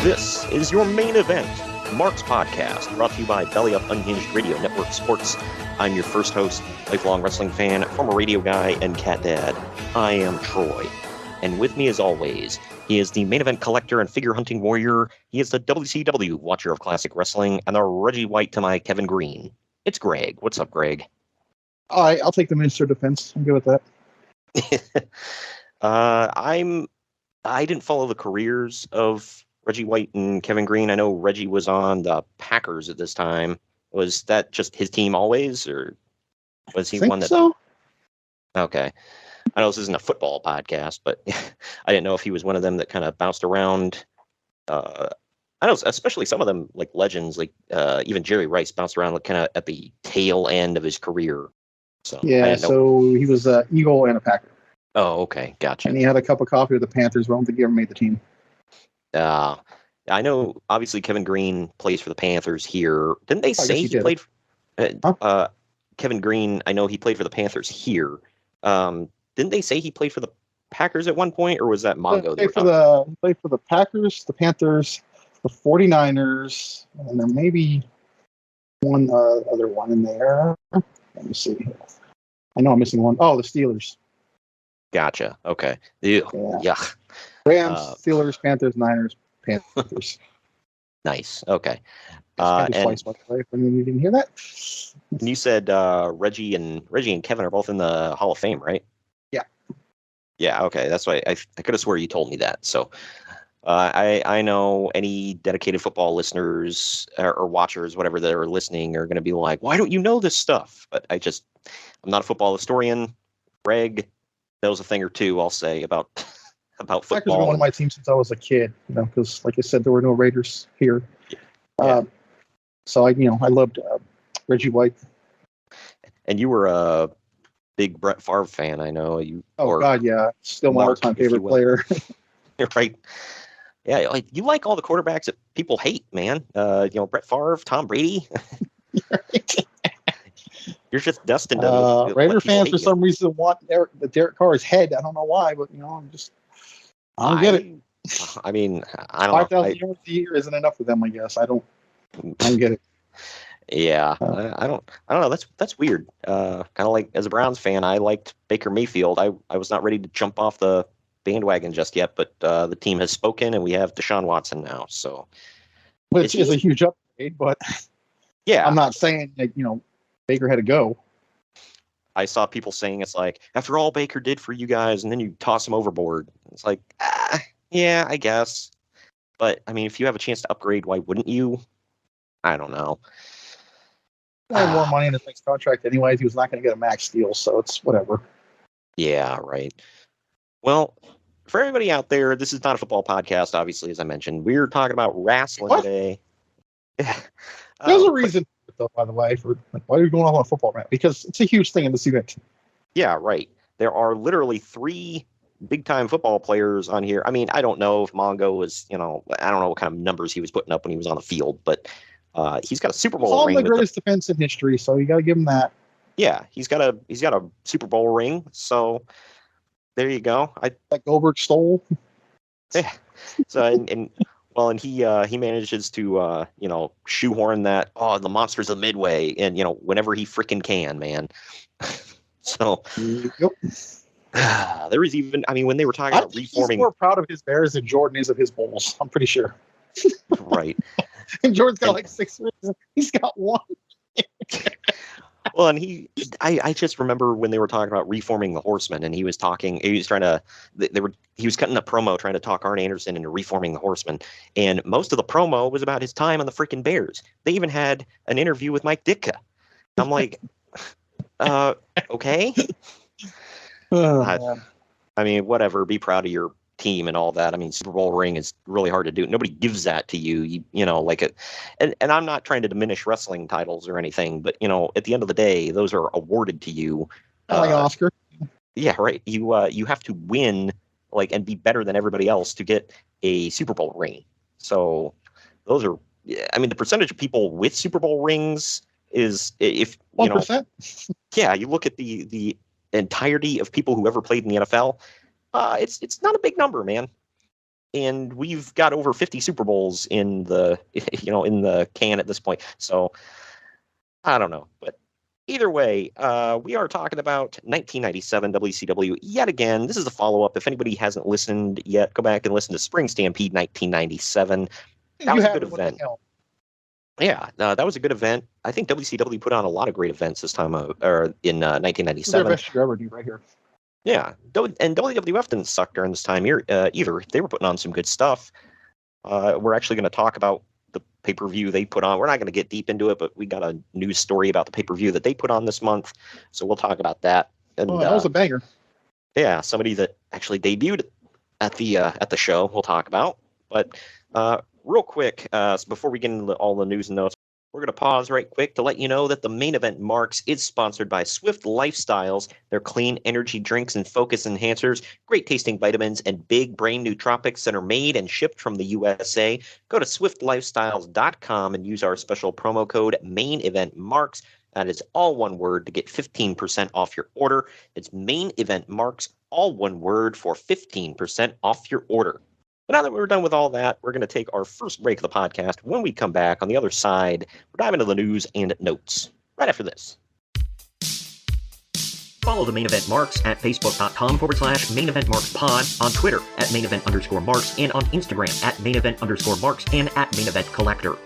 This is your main event, Mark's Podcast, brought to you by Belly Up Unhinged Radio Network Sports. I'm your first host, lifelong wrestling fan, former radio guy, and cat dad. I am Troy. And with me, as always, he is the main event collector and figure hunting warrior. He is the WCW watcher of classic wrestling, and the Reggie White to my Kevin Greene. It's Greg. What's up, Greg? All right, I'll take the Minister of Defense. I'm good with that. I didn't follow the careers of Reggie White and Kevin Greene. I know Reggie was on the Packers at this time. Was that just his team always, or was he one that? So. Okay, I know this isn't a football podcast, but I didn't know if he was one of them that kind of bounced around. I know, especially some of them like legends, like even Jerry Rice bounced around like, kind of at the tail end of his career. So yeah, so he was an Eagle and a Packer. Oh, okay, gotcha. And he had a cup of coffee with the Panthers, but I don't think he ever made the team. I know, obviously, Kevin Greene plays for the Panthers here. Didn't they say he played? Kevin Greene, I know he played for the Panthers here. Didn't they say he played for the Packers at one point, or was that Mongo? He played for the Packers, the Panthers, the 49ers, and there may be one other one in there. Let me see. I know I'm missing one. Oh, the Steelers. Gotcha. Okay. Yeah. Rams, Steelers, Panthers, Niners, Panthers. Nice. Okay. And twice, by the way, if you didn't hear that. And you said Reggie and Kevin are both in the Hall of Fame, right? Yeah. Yeah. Okay. That's why I could have swore you told me that. So I know any dedicated football listeners or watchers, whatever, that are listening are going to be like, why don't you know this stuff? But I'm not a football historian. Greg knows a thing or two, I'll say, about football. Packers have been one of my teams since I was a kid, because like I said, there were no Raiders here. Yeah. So I loved Reggie White. And you were a big Brett Favre fan, I know. God, yeah, still my all-time favorite player. Right. Yeah, like you like all the quarterbacks that people hate, man. Brett Favre, Tom Brady. You're just destined to. Raider fans, for some reason, want Derek Carr's head. I don't know why, but I don't get it. I mean, I don't know. 5,000 yards a year isn't enough for them, I guess. I don't get it. Yeah, I don't know. That's weird. Kind of like as a Browns fan, I liked Baker Mayfield. I was not ready to jump off the bandwagon just yet, but the team has spoken, and we have Deshaun Watson now. So, which is a huge upgrade, but yeah, I'm not saying that Baker had to go. I saw people saying it's like, after all Baker did for you guys, and then you toss him overboard. It's like, yeah, I guess. But I mean, if you have a chance to upgrade, why wouldn't you? I don't know. He had more money in his next contract anyways. He was not going to get a max deal, so it's whatever. Yeah, right. Well, for everybody out there, this is not a football podcast, obviously, as I mentioned. We're talking about wrestling today. There's a reason, though, by the way, for why are you going on a football rant? Because it's a huge thing in this event. Yeah, right. There are literally 3 big-time football players on here. I mean, I don't know if Mongo was, I don't know what kind of numbers he was putting up when he was on the field, but he's got a Super Bowl ring. He's the greatest defense in history, so you got to give him that. Yeah, he's got a Super Bowl ring, so there you go. That Goldberg stole. Yeah. So and he manages to shoehorn that the monsters of Midway, and whenever he freaking can, man. So yep. There was even, when they were talking about reforming. He's more proud of his Bears than Jordan is of his Bulls. I'm pretty sure. Right. And Jordan's got like 6 rings. He's got 1. Well, and I just remember when they were talking about reforming the Horsemen, and he was cutting a promo trying to talk Arn Anderson into reforming the Horsemen, and most of the promo was about his time on the freaking Bears. They even had an interview with Mike Ditka. I'm like, okay. Whatever. Be proud of your team and all that. Super Bowl ring is really hard to do. Nobody gives that to you. And I'm not trying to diminish wrestling titles or anything, but at the end of the day, those are awarded to you. Like an Oscar. Yeah, right. You have to win and be better than everybody else to get a Super Bowl ring. So those are. The percentage of people with Super Bowl rings is, if 1%. Yeah, you look at the entirety of people who ever played in the NFL. It's not a big number, man. and we've got over 50 Super Bowls in the in the can at this point. So I don't know, but either way, we are talking about 1997 WCW yet again. This is a follow-up. If anybody hasn't listened yet, go back and listen to Spring Stampede 1997. That was a good event. Yeah, that was a good event. I think WCW put on a lot of great events this time, or in 1997. Their best year ever, right here. Yeah, and WWF didn't suck during this time either. They were putting on some good stuff. We're actually going to talk about the pay-per-view they put on. We're not going to get deep into it, but we got a news story about the pay-per-view that they put on this month, so we'll talk about that. And that was a banger. Yeah, somebody that actually debuted at the show we'll talk about. But real quick, so before we get into all the news and notes, we're going to pause right quick to let you know that the Main Event Marks is sponsored by Swift Lifestyles. Their clean energy drinks and focus enhancers, great tasting vitamins, and big brain nootropics that are made and shipped from the USA. Go to swiftlifestyles.com and use our special promo code Main Event Marks. That is all one word to get 15% off your order. It's Main Event Marks, all one word, for 15% off your order. But now that we're done with all that, we're going to take our first break of the podcast. When we come back on the other side, we're diving into the news and notes right after this. Follow the Main Event Marks at facebook.com/Main Event Marks Pod, on Twitter at Main Event _Marks, and on Instagram at Main Event _Marks and at Main Event Collector.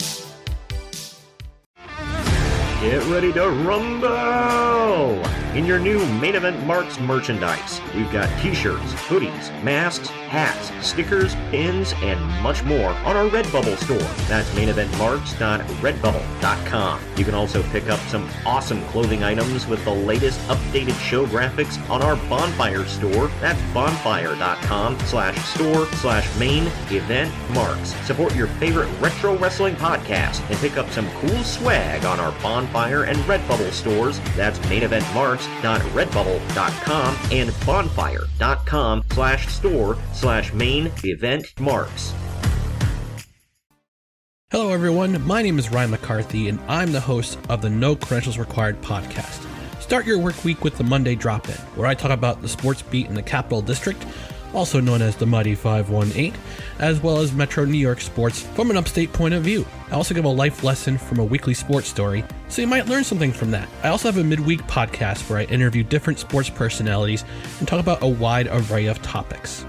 Get ready to rumble in your new Main Event Marks merchandise. We've got t-shirts, hoodies, masks, hats, stickers, pins, and much more on our Redbubble store. That's maineventmarks.redbubble.com. You can also pick up some awesome clothing items with the latest updated show graphics on our Bonfire store. That's bonfire.com/store/main event marks. Support your favorite retro wrestling podcast and pick up some cool swag on our Bonfire and Redbubble stores. That's maineventmarks.redbubble.com and bonfire.com/store/main event marks. Hello everyone, my name is Ryan McCarthy and I'm the host of the No Credentials Required podcast. Start your work week with the Monday Drop-In, where I talk about the sports beat in the Capital District, also known as the Mighty 518, as well as Metro New York sports from an upstate point of view. I also give a life lesson from a weekly sports story, so you might learn something from that. I also have a midweek podcast where I interview different sports personalities and talk about a wide array of topics.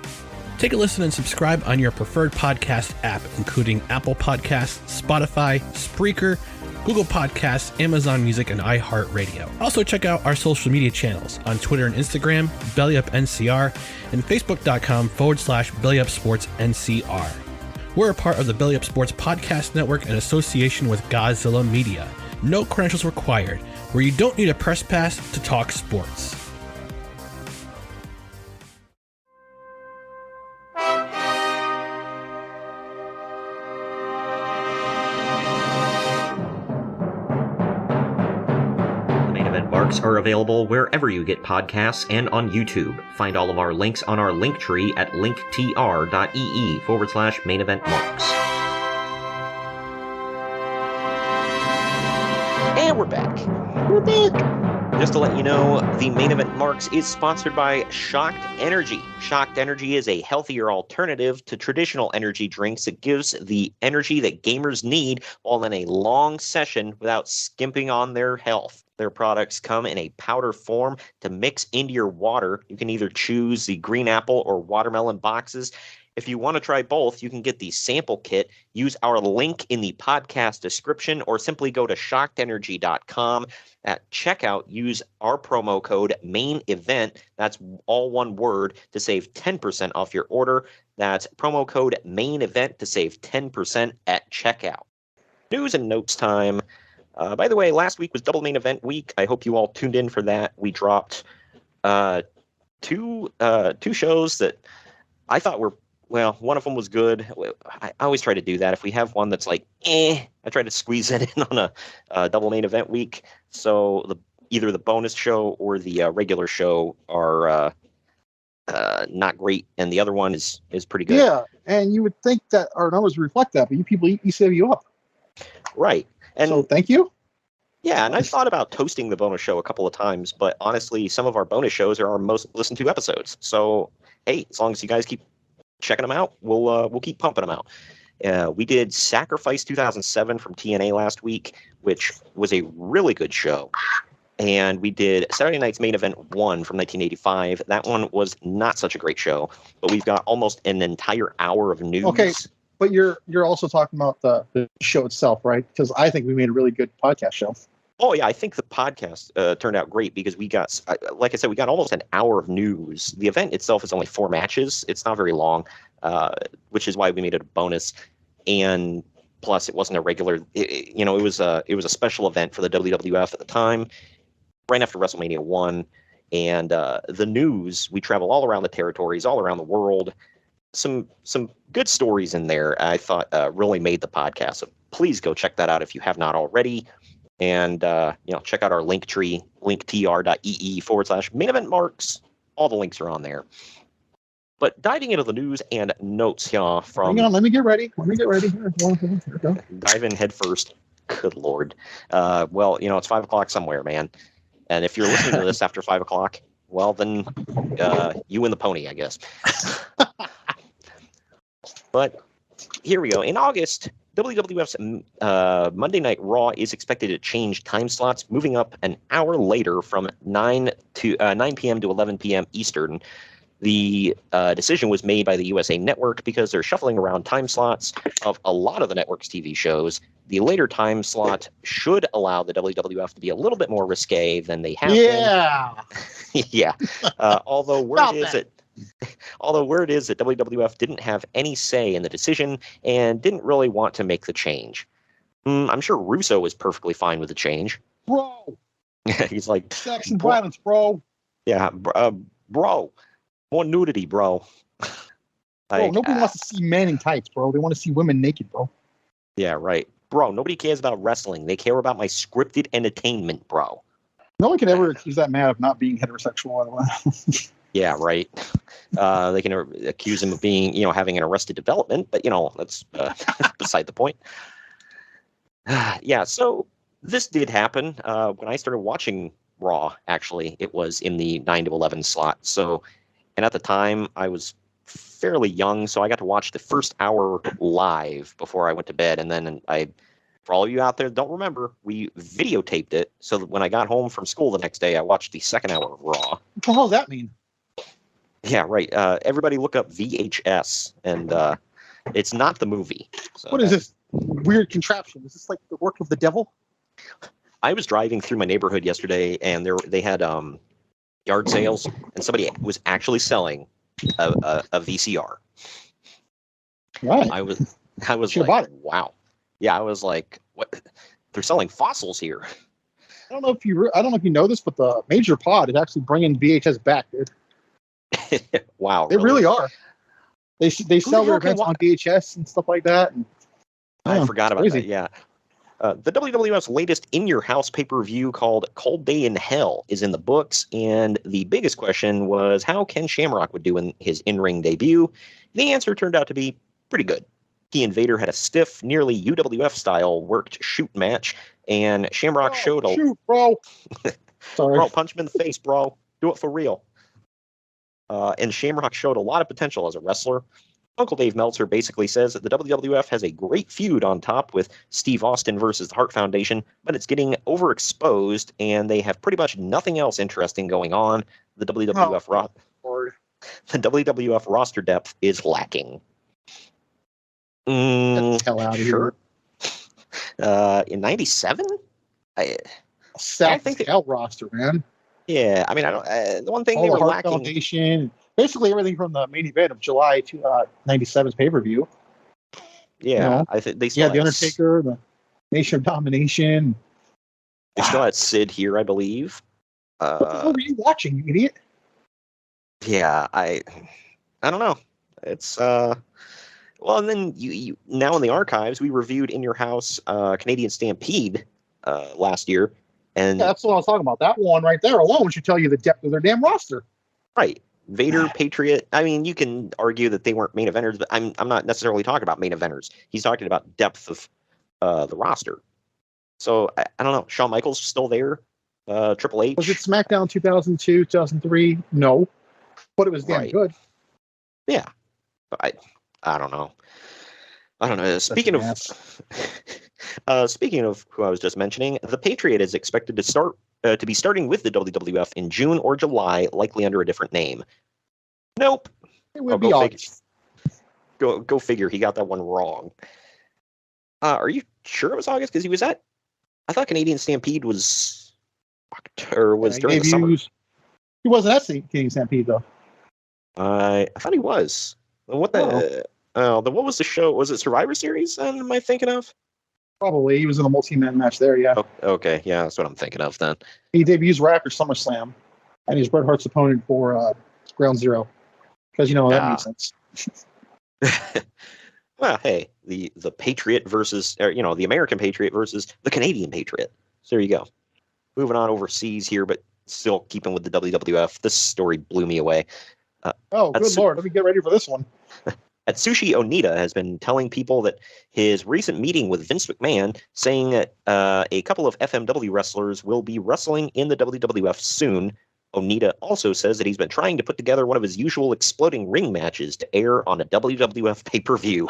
Take a listen and subscribe on your preferred podcast app, including Apple Podcasts, Spotify, Spreaker, Google Podcasts, Amazon Music, and iHeartRadio. Also check out our social media channels on Twitter and Instagram, BellyUpNCR, and Facebook.com/BellyUpSportsNCR. We're a part of the Belly Up Sports Podcast Network in association with Godzilla Media. No credentials required, where you don't need a press pass to talk sports. Are available wherever you get podcasts and on YouTube. Find all of our links on our link tree at linktr.ee/main event marks. And we're back. Just to let you know, the Main Event Marks is sponsored by Shocked Energy. Shocked Energy is a healthier alternative to traditional energy drinks that gives the energy that gamers need while in a long session without skimping on their health. Their products come in a powder form to mix into your water. You can either choose the green apple or watermelon boxes. If you want to try both, you can get the sample kit. Use our link in the podcast description or simply go to shockedenergy.com. At checkout, use our promo code MAINEVENT. That's all one word to save 10% off your order. That's promo code MAINEVENT to save 10% at checkout. News and notes time. By the way, last week was Double Main Event week. I hope you all tuned in for that. We dropped two shows that I thought were, well, one of them was good. I always try to do that. If we have one that's like, I try to squeeze it in on a Double Main Event week. So either the bonus show or the regular show are not great, and the other one is pretty good. Yeah, and you would think that our numbers reflect that, but you people eat you up. Right. And so thank you. Yeah, and I've thought about toasting the bonus show a couple of times, but honestly, some of our bonus shows are our most listened to episodes. So, hey, as long as you guys keep checking them out. We'll keep pumping them out. We did Sacrifice 2007 from TNA last week, which was a really good show. And we did Saturday Night's Main Event 1 from 1985. That one was not such a great show, but we've got almost an entire hour of news. Okay, but you're also talking about the show itself, right? Because I think we made a really good podcast show. Oh, yeah, I think the podcast turned out great because we got, like I said, we got almost an hour of news. The event itself is only 4 matches. It's not very long, which is why we made it a bonus. And plus, it wasn't a regular, it was a special event for the WWF at the time, right after WrestleMania 1. And the news, we travel all around the territories, all around the world. Some good stories in there, I thought really made the podcast. So please go check that out if you have not already. And, check out our link tree, linktr.ee/main event marks. All the links are on there. But diving into the news and notes here from... Hang on, let me get ready. Here we go. Dive in head first. Good Lord. It's 5 o'clock somewhere, man. And if you're listening to this after 5 o'clock, well, then you win the pony, I guess. But here we go. In August, WWF's Monday Night Raw is expected to change time slots, moving up an hour later from 9 p.m. to 11 p.m. Eastern. The decision was made by the USA Network because they're shuffling around time slots of a lot of the network's TV shows. The later time slot should allow the WWF to be a little bit more risque than they have been. Yeah. Although word is that WWF didn't have any say in the decision and didn't really want to make the change. I'm sure Russo was perfectly fine with the change. Bro! He's like... Sex and violence, bro! Yeah, bro. More nudity, bro. Bro, nobody wants to see men in tights, bro. They want to see women naked, bro. Yeah, right. Bro, nobody cares about wrestling. They care about my scripted entertainment, bro. No one can ever accuse that man of not being heterosexual, by the way. Yeah, right. They can accuse him of being, having an arrested development, but, that's beside the point. Yeah, so this did happen. When I started watching Raw, actually, it was in the 9 to 11 slot. And at the time, I was fairly young, so I got to watch the first hour live before I went to bed. And then for all of you out there that don't remember, we videotaped it. So that when I got home from school the next day, I watched the second hour of Raw. What the hell does that mean? Yeah, right. Everybody look up VHS, and it's not the movie. So what is this weird contraption? Is this like the work of the devil? I was driving through my neighborhood yesterday, and they had yard sales, and somebody was actually selling a VCR. Right. I was like, wow. Yeah, I was like, what? They're selling fossils here. I don't know if you know this, but the Major Pod is actually bringing VHS back, dude. Wow, they really are. They sell their events on VHS and stuff like that. And, I forgot about that. Yeah. The WWF's latest in-your-house pay-per-view called Cold Day in Hell is in the books, and the biggest question was how Ken Shamrock would do in his in-ring debut. The answer turned out to be pretty good. He and Vader had a stiff, nearly UWF-style worked shoot match, and Shamrock showed a... Shoot, bro! Sorry. Bro, punch him in the face, bro. Do it for real. And Shamrock showed a lot of potential as a wrestler. Uncle Dave Meltzer basically says that the WWF has a great feud on top with Steve Austin versus the Hart Foundation, but it's getting overexposed, and they have pretty much nothing else interesting going on. The WWF roster depth is lacking. Get the hell out of here. In '97, I think the hell roster, man. Yeah, I mean, I don't. The one thing all they were Hart lacking. Foundation, basically everything from the main event of July 97's pay-per-view. Yeah, I think they still had the Undertaker, the Nation of Domination. They still had Sid here, I believe. What the hell were you watching, you idiot? Yeah, I don't know. It's well, and then you now in the archives, we reviewed In Your House Canadian Stampede last year. And yeah, that's what I was talking about. That one right there alone should tell you the depth of their damn roster. Right. Vader, Patriot. I mean, you can argue that they weren't main eventers, but I'm not necessarily talking about main eventers. He's talking about depth of the roster. So I don't know. Shawn Michaels still there. Triple H. Was it SmackDown 2002, 2003? No. But it was damn good. Yeah. I don't know. I don't know. Speaking of who I was just mentioning, the Patriot is expected to be starting with the WWF in June or July, likely under a different name. Nope. It would be August. Go figure. He got that one wrong. Are you sure it was August? Because I thought Canadian Stampede was during the summer. He wasn't at Canadian Stampede though. I thought he was. What was the show? Was it Survivor Series? Am I thinking of? Probably. He was in a multi-man match there. Yeah. Oh, okay. Yeah, that's what I'm thinking of then. He debuts right after SummerSlam, and he's Bret Hart's opponent for Ground Zero. Because that makes sense. Well, hey, the Patriot versus, the American Patriot versus the Canadian Patriot. So there you go. Moving on overseas here, but still keeping with the WWF. This story blew me away. Good Lord. Let me get ready for this one. Atsushi Onita has been telling people that his recent meeting with Vince McMahon, saying that a couple of FMW wrestlers will be wrestling in the WWF soon. Onita also says that he's been trying to put together one of his usual exploding ring matches to air on a WWF pay-per-view.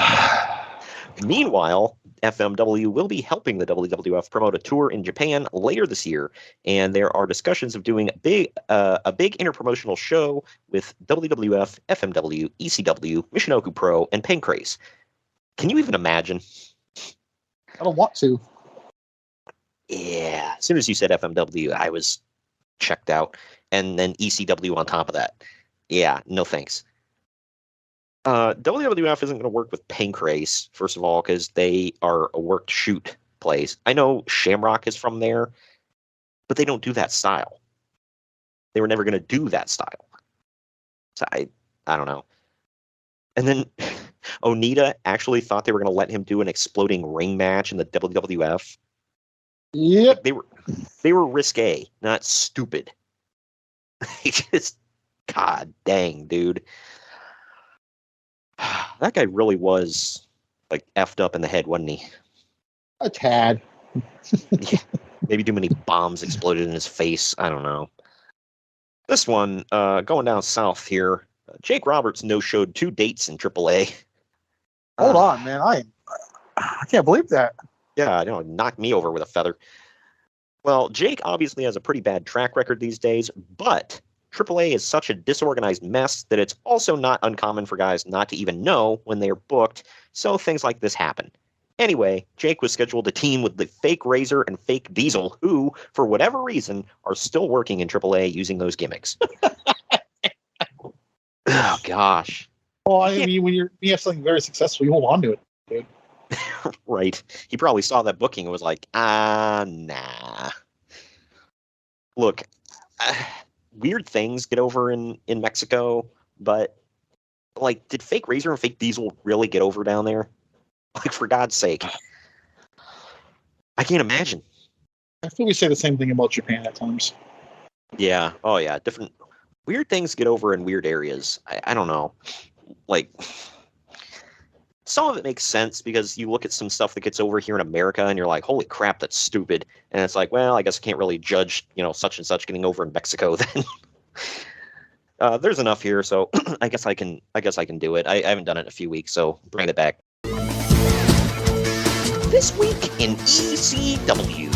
Meanwhile, FMW will be helping the WWF promote a tour in Japan later this year, and there are discussions of doing a big interpromotional show with WWF, FMW, ECW, Michinoku Pro, and Pancrase. Can you even imagine? I don't want to. Yeah, as soon as you said FMW, I was checked out, and then ECW on top of that. Yeah, no thanks. WWF isn't going to work with Pancrase, first of all, because they are a worked shoot place. I know Shamrock is from there, but they don't do that style. They were never going to do that style. So I don't know. And then Onita actually thought they were going to let him do an exploding ring match in the WWF. Yep. They were risque, not stupid. Just, God dang, dude. That guy really was like effed up in the head, wasn't he? A tad. Yeah, maybe too many bombs exploded in his face. I don't know. This one, going down south here, Jake Roberts no-showed 2 dates in AAA. Hold on, man. I can't believe that. Yeah, knocked me over with a feather. Well, Jake obviously has a pretty bad track record these days, but AAA is such a disorganized mess that it's also not uncommon for guys not to even know when they're booked, so things like this happen. Anyway, Jake was scheduled to team with the fake Razor and fake Diesel, who, for whatever reason, are still working in AAA using those gimmicks. Oh, gosh. Well, I mean, when you have something very successful, you hold on to it, dude. Right. He probably saw that booking and was like, nah. Look, weird things get over in Mexico, but, like, did fake Razor and fake Diesel really get over down there? Like, for God's sake. I can't imagine. I feel we say the same thing about Japan at times. Yeah. Oh, yeah. Different weird things get over in weird areas. I don't know. Like, some of it makes sense because you look at some stuff that gets over here in America and you're like, holy crap, that's stupid. And it's like, well, I guess I can't really judge, such and such getting over in Mexico then. There's enough here, so I guess I can do it. I haven't done it in a few weeks, so bring it back. This week in ECW.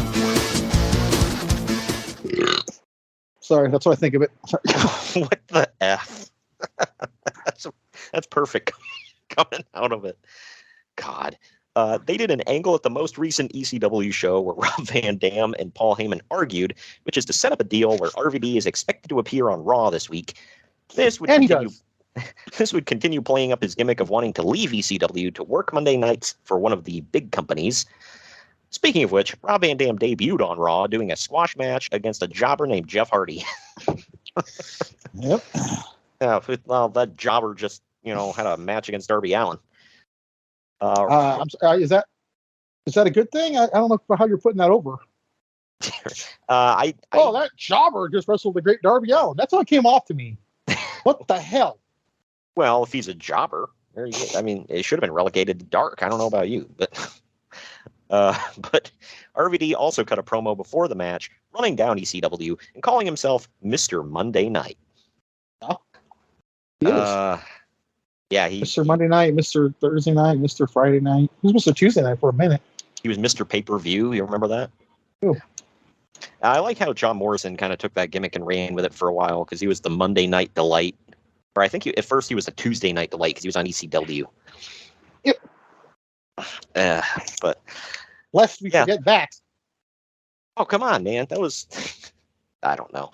Sorry, that's what I think of it. What the F? That's perfect coming out of it. God. They did an angle at the most recent ECW show where Rob Van Dam and Paul Heyman argued, which is to set up a deal where RVD is expected to appear on Raw this week. This would continue playing up his gimmick of wanting to leave ECW to work Monday nights for one of the big companies. Speaking of which, Rob Van Dam debuted on Raw doing a squash match against a jobber named Jeff Hardy. Yep. Yeah, well, that jobber just, had a match against Darby Allin. Is that a good thing? I don't know how you're putting that over. That jobber just wrestled the great Darby Allin. That's how it came off to me. What the hell? Well, if he's a jobber, it should have been relegated to dark. I don't know about you, but RVD also cut a promo before the match, running down ECW and calling himself Mr. Monday Night. Oh, he is. Yeah, Mr. Monday night, Mr. Thursday night, Mr. Friday night. He was Mr. Tuesday night for a minute. he was Mr. Pay-Per-View. You remember that? Oh. I like how John Morrison kind of took that gimmick and ran with it for a while because he was the Monday Night Delight. Or I think at first he was a Tuesday Night Delight because he was on ECW. Yep. But lest we forget that. Oh, come on, man. That was, I don't know.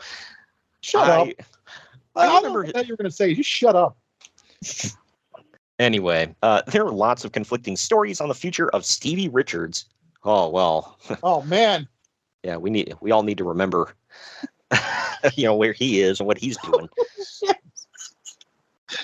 Shut up. I remember what you were going to say. Just shut up. Anyway, there are lots of conflicting stories on the future of Stevie Richards. Oh, well. Oh, man. Yeah, we all need to remember, where he is and what he's doing.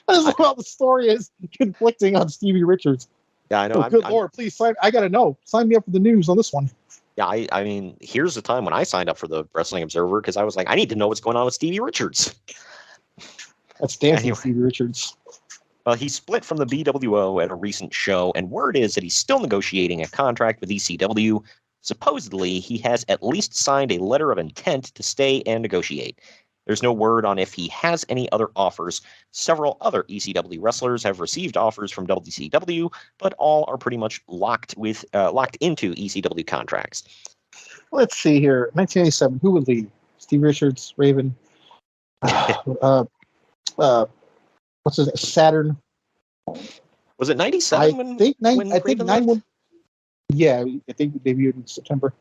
That is how the story is conflicting on Stevie Richards. Yeah, I know. Good Lord, please sign. I got to know. Sign me up for the news on this one. Yeah, I mean, here's the time when I signed up for the Wrestling Observer because I was like, I need to know what's going on with Stevie Richards. That's dancing Stevie Richards. Well, he split from the BWO at a recent show, and word is that he's still negotiating a contract with ECW. Supposedly, he has at least signed a letter of intent to stay and negotiate. There's no word on if he has any other offers. Several other ECW wrestlers have received offers from WCW, but all are pretty much locked into ECW contracts. Let's see here. 1987. Who would leave? Steve Richards, Raven. What's his name? Saturn. Was it 97? I think 91. Yeah, I think we debuted in September.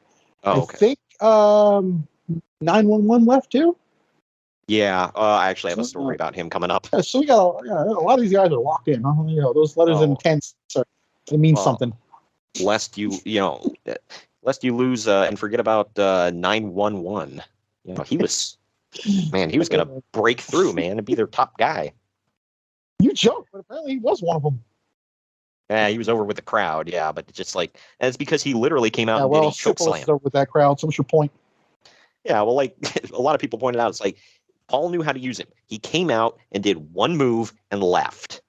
Oh, okay. I think 911 left too. Yeah, I actually have a story about him coming up. Yeah, so we got a lot of these guys are locked in. Huh? Those letters of intent, they mean something. Lest you lose and forget about 911. He was gonna break through, man, and be their top guy. You joke, but apparently he was one of them. Yeah, he was over with the crowd. Yeah, but just and it's because he literally came out and did a choke slam. Over with that crowd. So what's your point? Yeah, well, a lot of people pointed out, it's like Paul knew how to use him. He came out and did one move and left.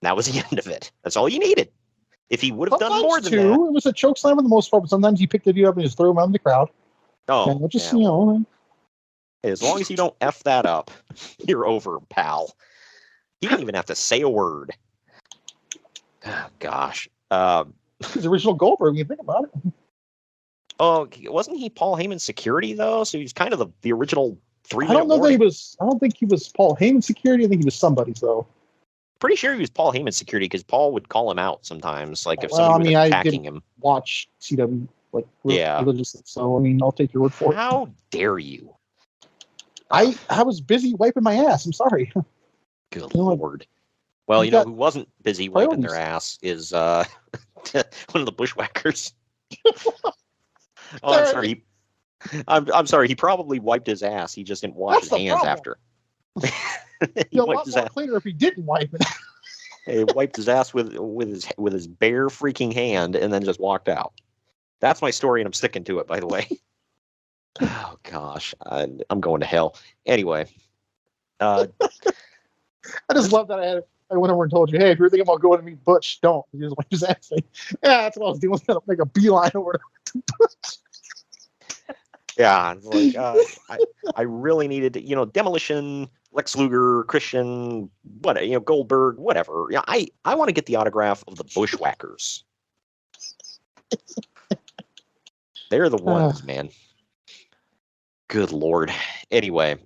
That was the end of it. That's all you needed. If he would have done more than that, it was a choke slam for the most part. But sometimes he picked it up and just threw him out in the crowd. Oh, and just as long as you don't f that up, you're over, pal. He didn't even have to say a word. Oh, gosh. He's the original Goldberg, when you think about it. Oh, wasn't he Paul Heyman's security, though? So he's kind of the original 3-minute I don't think he was Paul Heyman's security. I think he was somebody's, though. Pretty sure he was Paul Heyman's security because Paul would call him out sometimes, if somebody was attacking him. Watch CW religiously, so I'll take your word for it. How dare you? I was busy wiping my ass. I'm sorry. Good Lord. Well, who wasn't busy wiping their ass is one of the Bushwhackers. I'm sorry. I'm sorry. He probably wiped his ass. He just didn't wash his hands after. He wiped his ass cleaner if he didn't wipe it. He wiped his ass with his bare freaking hand and then just walked out. That's my story, and I'm sticking to it. By the way. Oh gosh, I'm going to hell. Anyway, I just love that I went over and told you, hey, if you're thinking about going to meet Butch, don't. He just wiped his ass. Yeah, that's what I was doing. I was going to make a beeline over to Butch. Yeah, I really needed to, Demolition, Lex Luger, Christian, Goldberg, whatever. Yeah, I want to get the autograph of the Bushwhackers. They're the ones, man. Good Lord. Anyway,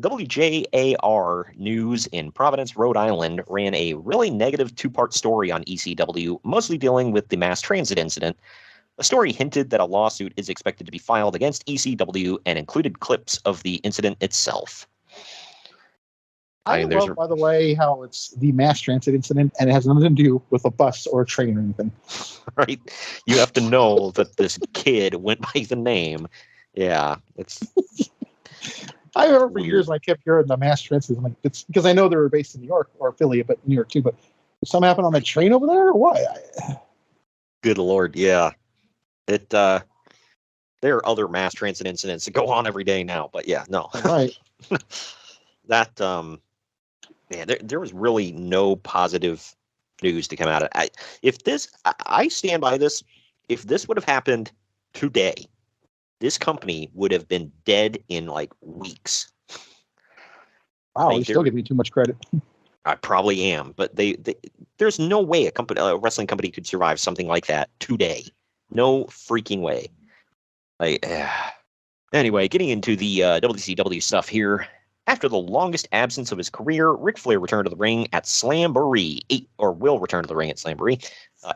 WJAR News in Providence, Rhode Island ran a really negative two-part story on ECW, mostly dealing with the mass transit incident. The story hinted that a lawsuit is expected to be filed against ECW and included clips of the incident itself. I love, by the way, how it's the mass transit incident and it has nothing to do with a bus or a train or anything. Right? You have to know that this kid went by the name. Yeah, it's... I remember for years when I kept hearing the mass transit. I'm like, it's because I know they were based in New York or affiliate, but New York too. But did something happen on the train over there or what? Good Lord, yeah. There are other mass transit incidents that go on every day now, but yeah, no. Right. That there was really no positive news to come out of it. I stand by this. If this would have happened today, this company would have been dead in weeks. Wow, you still give me too much credit. I probably am, but there's no way a wrestling company could survive something like that today. No freaking way. Like, anyway, getting into the WCW stuff here. After the longest absence of his career, Ric Flair returned to the ring at Slamboree, will return to the ring at Slamboree,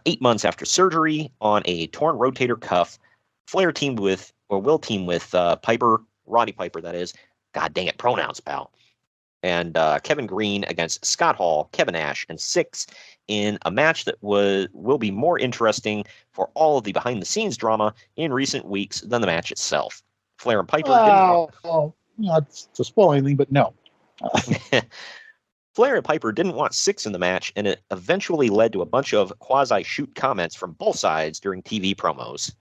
8 months after surgery on a torn rotator cuff. Flair will team with Piper, Roddy Piper, that is. God dang it, pronouns, pal. And Kevin Greene against Scott Hall, Kevin Nash, and Syxx in a match that will be more interesting for all of the behind-the-scenes drama in recent weeks than the match itself. Flair and Piper didn't not to spoil anything, but no. Flair and Piper didn't want Syxx in the match, and it eventually led to a bunch of quasi-shoot comments from both sides during TV promos.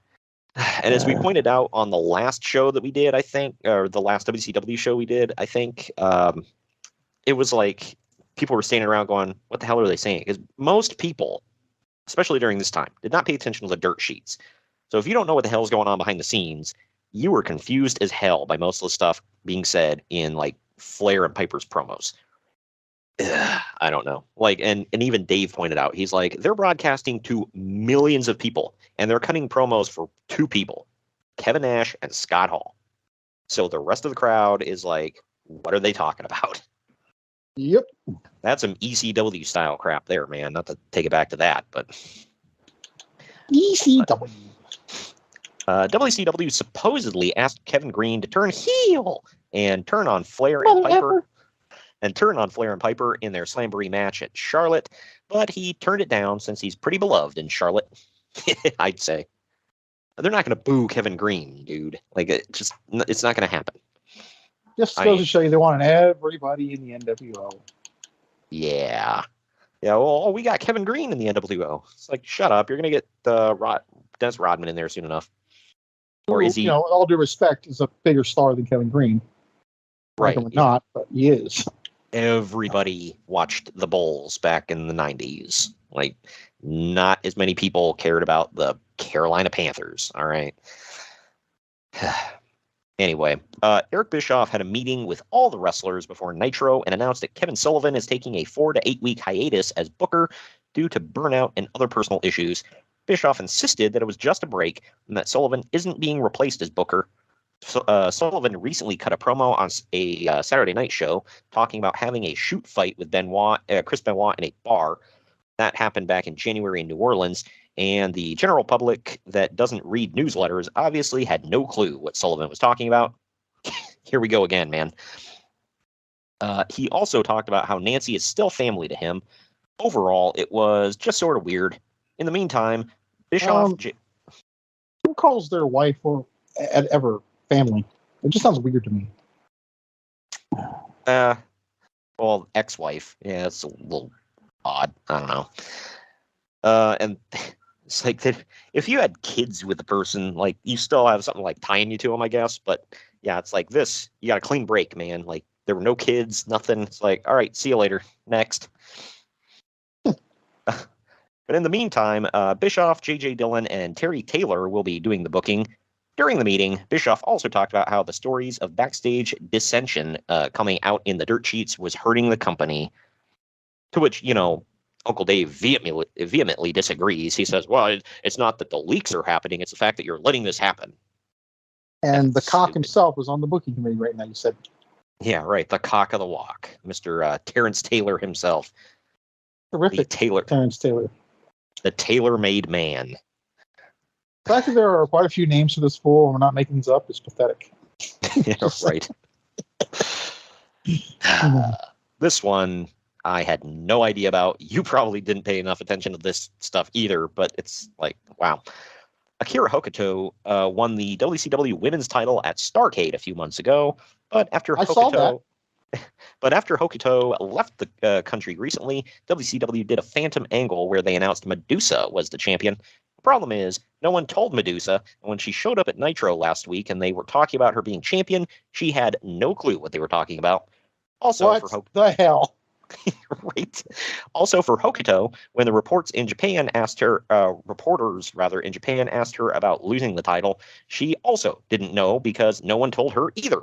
And as we pointed out on the last show that we did, I think, or the last WCW show we did, I think, it was like people were standing around going, what the hell are they saying? Because most people, especially during this time, did not pay attention to the dirt sheets. So if you don't know what the hell is going on behind the scenes, you were confused as hell by most of the stuff being said in like Flair and Piper's promos. I don't know. Like, and even Dave pointed out, he's like, they're broadcasting to millions of people and they're cutting promos for 2 people, Kevin Nash and Scott Hall. So the rest of the crowd is like, what are they talking about? Yep. That's some ECW style crap there, man. Not to take it back to that, but ECW. WCW supposedly asked Kevin Greene to turn heel and turn on Flair and Piper. In their Slamboree match at Charlotte, but he turned it down since he's pretty beloved in Charlotte, I'd say. They're not going to boo Kevin Greene, dude. Like, it's not going to happen. Just goes to show you they wanted everybody in the NWO. Yeah. Yeah, well, we got Kevin Greene in the NWO. It's like, shut up. You're going to get Dennis Rodman in there soon enough. Or is he? You know, all due respect, is a bigger star than Kevin Greene. Right. Like not, but he is. Everybody watched the Bulls back in the 90s. Like, not as many people cared about the Carolina Panthers. All right. Anyway, Eric Bischoff had a meeting with all the wrestlers before Nitro and announced that Kevin Sullivan is taking a 4 to 8 week hiatus as booker due to burnout and other personal issues. Bischoff insisted that it was just a break and that Sullivan isn't being replaced as booker. Sullivan recently cut a promo on a Saturday night show talking about having a shoot fight with Chris Benoit in a bar. That happened back in January in New Orleans, and the general public that doesn't read newsletters obviously had no clue what Sullivan was talking about. Here we go again, man. He also talked about how Nancy is still family to him. Overall, it was just sort of weird. In the meantime, Bischoff... who calls their wife or ever family? It just sounds weird to me. Well, ex-wife. Yeah, it's a little odd. I don't know. And it's like that if you had kids with the person, like, you still have something like tying you to them, I guess. But yeah, it's like this. You got a clean break, man. Like, there were no kids, nothing. It's like, all right, see you later. Next. But in the meantime, Bischoff, J.J. Dillon, and Terry Taylor will be doing the booking. During the meeting, Bischoff also talked about how the stories of backstage dissension coming out in the dirt sheets was hurting the company, to which, Uncle Dave vehemently disagrees. He says, well, it's not that the leaks are happening, it's the fact that you're letting this happen. And the cock himself was on the booking committee right now, you said. Yeah, right, the cock of the walk, Mr. Terrence Taylor himself. Terrific Terrence Taylor. The tailor-made man. The fact that there are quite a few names for this fool and we're not making these up is pathetic. Yeah, right. This one I had no idea about. You probably didn't pay enough attention to this stuff either, but it's like, wow. Akira Hokuto won the WCW Women's title at Starrcade a few months ago, but after Hokuto left the country recently, WCW did a phantom angle where they announced Medusa was the champion. The problem is, no one told Medusa, and when she showed up at Nitro last week and they were talking about her being champion, she had no clue what they were talking about. Also, what the hell? Right. Also, for Hokuto, when the reporters in Japan asked her about losing the title, she also didn't know because no one told her either.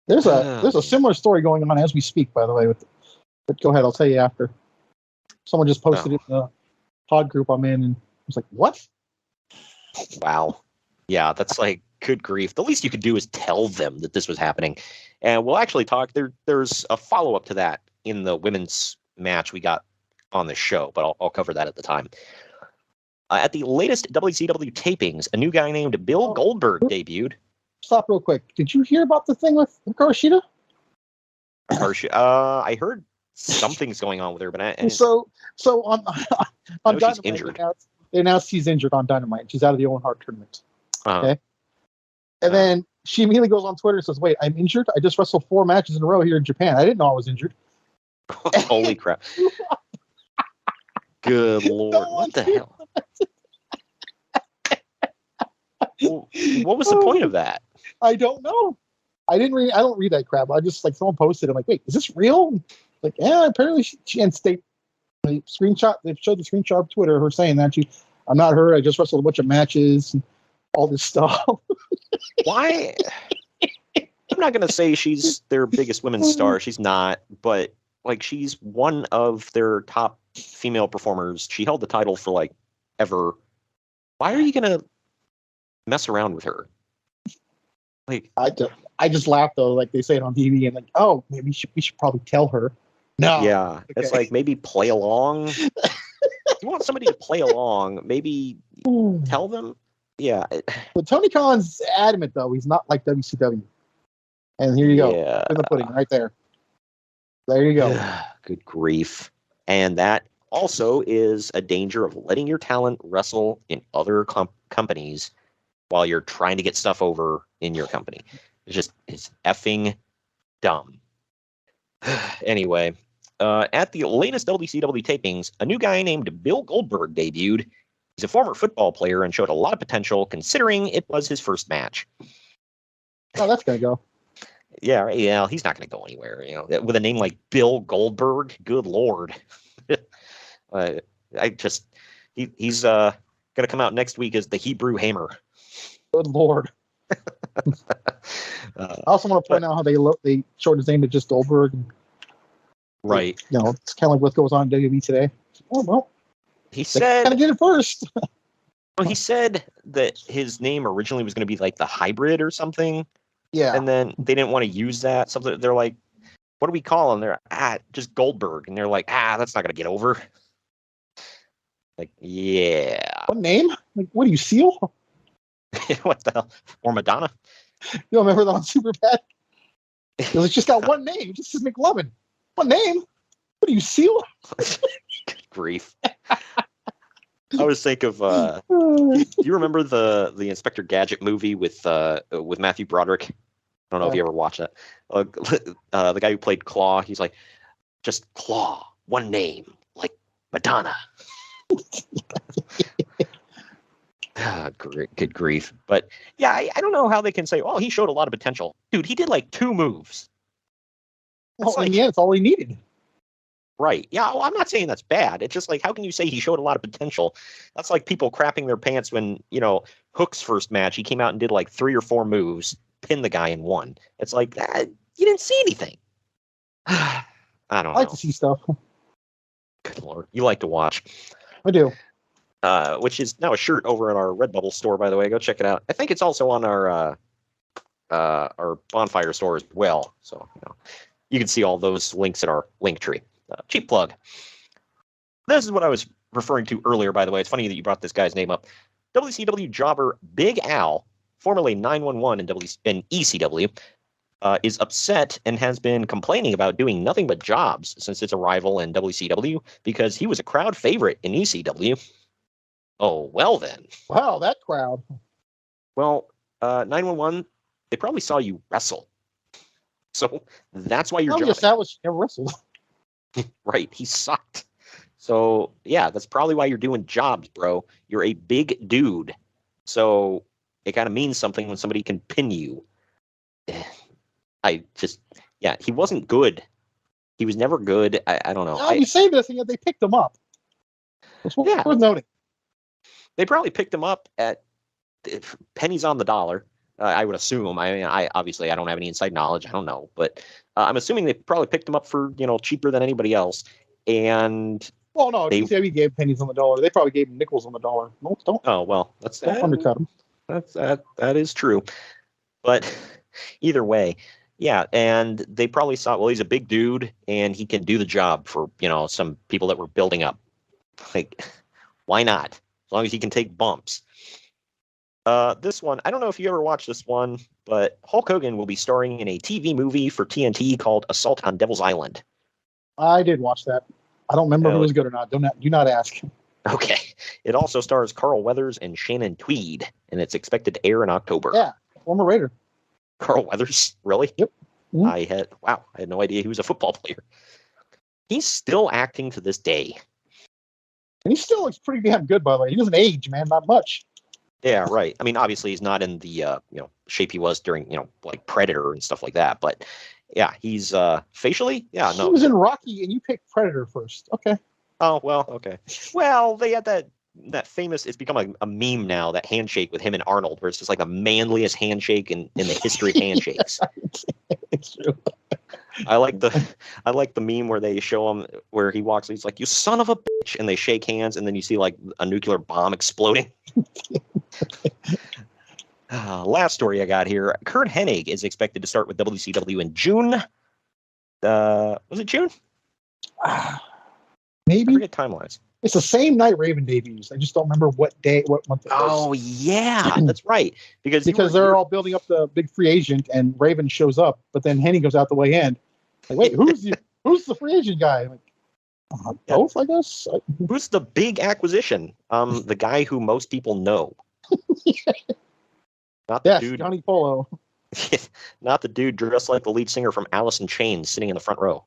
There's a similar story going on as we speak, by the way. But go ahead, I'll tell you after. Someone just posted it in the pod group I'm in, and I was like, "What?" Wow. Yeah, that's like, good grief. The least you could do is tell them that this was happening. And we'll actually talk. There's a follow up to that in the women's match we got on the show, but I'll cover that at the time. At the latest WCW tapings, a new guy named Bill Goldberg debuted. Stop real quick. Did you hear about the thing with Karashita? I heard something's going on with her, but so on Dynamite, she's injured. They announced she's injured on Dynamite. She's out of the Owen Hart tournament. Uh-huh. Okay, and then she immediately goes on Twitter and says, "Wait, I'm injured. I just wrestled 4 matches in a row here in Japan. I didn't know I was injured." Holy crap! Good Lord! What the hell? What was the point of that? I don't know. I don't read that crap. I just someone posted. I'm like, wait, is this real? Like, yeah, apparently she and they showed the screenshot of Twitter, her saying that I'm not her. I just wrestled a bunch of matches and all this stuff. Why? I'm not gonna say she's their biggest women's star. She's not, but she's one of their top female performers. She held the title for ever. Why are you gonna mess around with her? I just laughed though, they say it on TV, and oh, maybe we should probably tell her. No. Yeah, okay. It's maybe play along. You want somebody to play along, maybe tell them. Yeah. But Tony Khan's adamant though, he's not like WCW. And here you go. Yeah. In the pudding right there. There you go. Good grief. And that also is a danger of letting your talent wrestle in other companies while you're trying to get stuff over in your company. It's effing dumb. Anyway, at the latest WCW tapings, a new guy named Bill Goldberg debuted. He's a former football player and showed a lot of potential considering it was his first match. Oh, that's going to go. Yeah, he's not going to go anywhere. With a name like Bill Goldberg, good Lord. He's going to come out next week as the Hebrew Hammer. Good Lord. I also want to point out how they shortened his name to just Goldberg. Right. It's kind of like what goes on in WWE today. Oh, well. He said... kind of did it first. Well, he said that his name originally was going to be the hybrid or something. Yeah. And then they didn't want to use that. Something they're like, what do we call him? They're just Goldberg. And they're like, that's not going to get over. Yeah. What name? What do you seal? What the hell? Or Madonna? You don't remember that on Superbad? It's just got one name. Just as McLovin. One name? What do you seal? Good grief. I was thinking of do you remember the Inspector Gadget movie with Matthew Broderick? I don't know if you ever watched that. The guy who played Claw, he's like, just Claw, one name, like Madonna. Good grief. But yeah, I don't know how they can say, oh, he showed a lot of potential. Dude, he did 2 moves. It's all he needed. Right. Yeah, well, I'm not saying that's bad. It's just how can you say he showed a lot of potential? That's like people crapping their pants when, Hook's first match, he came out and did 3 or 4 moves, pinned the guy and won. It's you didn't see anything. I don't know. I like to see stuff. Good Lord. You like to watch. I do. Which is now a shirt over at our Redbubble store, by the way. Go check it out. I think it's also on our Bonfire store as well. So, you can see all those links in our link tree. Cheap plug. This is what I was referring to earlier, by the way. It's funny that you brought this guy's name up. WCW jobber Big Al, formerly 911 in ECW, is upset and has been complaining about doing nothing but jobs since its arrival in WCW because he was a crowd favorite in ECW. Oh, well then. Wow, that crowd. Well, 911, they probably saw you wrestle. So that's why you're jobbing. Established you never wrestled. Right, he sucked. So, yeah, that's probably why you're doing jobs, bro. You're a big dude. So it kind of means something when somebody can pin you. He wasn't good. He was never good. I don't know. No, you say this, and yet they picked him up. That's worth noting. They probably picked him up at pennies on the dollar. I would assume. I mean, I obviously I don't have any inside knowledge. I don't know, but I'm assuming they probably picked him up for cheaper than anybody else. And Well, no, they, WCW gave pennies on the dollar. They probably gave him nickels on the dollar. No, don't. oh well, Don't undercut him. That is true. But either way, yeah, and they probably saw, well, he's a big dude and he can do the job for some people that were building up. Like, why not? As long as he can take bumps. This one, I don't know if you ever watched this one, but Hulk Hogan will be starring in a TV movie for TNT called Assault on Devil's Island. I did watch that. I don't remember if it was good or not. Do not ask. Okay. It also stars Carl Weathers and Shannon Tweed, and it's expected to air in October. Yeah, former Raider. Carl Weathers? Really? Yep. Mm-hmm. I had no idea he was a football player. He's still acting to this day. And he still looks pretty damn good, by the way. He doesn't age, man, not much. Yeah, right. I mean, obviously he's not in the shape he was during, like Predator and stuff like that, but yeah, he's facially, yeah, no. He was in Rocky and you picked Predator first. Okay. Oh, well, okay. Well, they had that famous, it's become a meme now, that handshake with him and Arnold, where it's just like the manliest handshake in the history of handshakes. It's true. I like the meme where they show him where he walks, he's like, "You son of a bitch," and they shake hands, and then you see like a nuclear bomb exploding. Last story I got here. Curt Hennig is expected to start with WCW in June. Was it June? Maybe. I forget timelines. It's the same night Raven debuts. I just don't remember what day, what month it was. Oh, yeah, that's right. Because they're all building up the big free agent, and Raven shows up, but then Hennig goes out the way in. Like, wait, who's the free agent guy? Like, both, I guess. Who's the big acquisition? The guy who most people know. Not the dude. Johnny Polo. Not the dude dressed like the lead singer from Alice in Chains, sitting in the front row.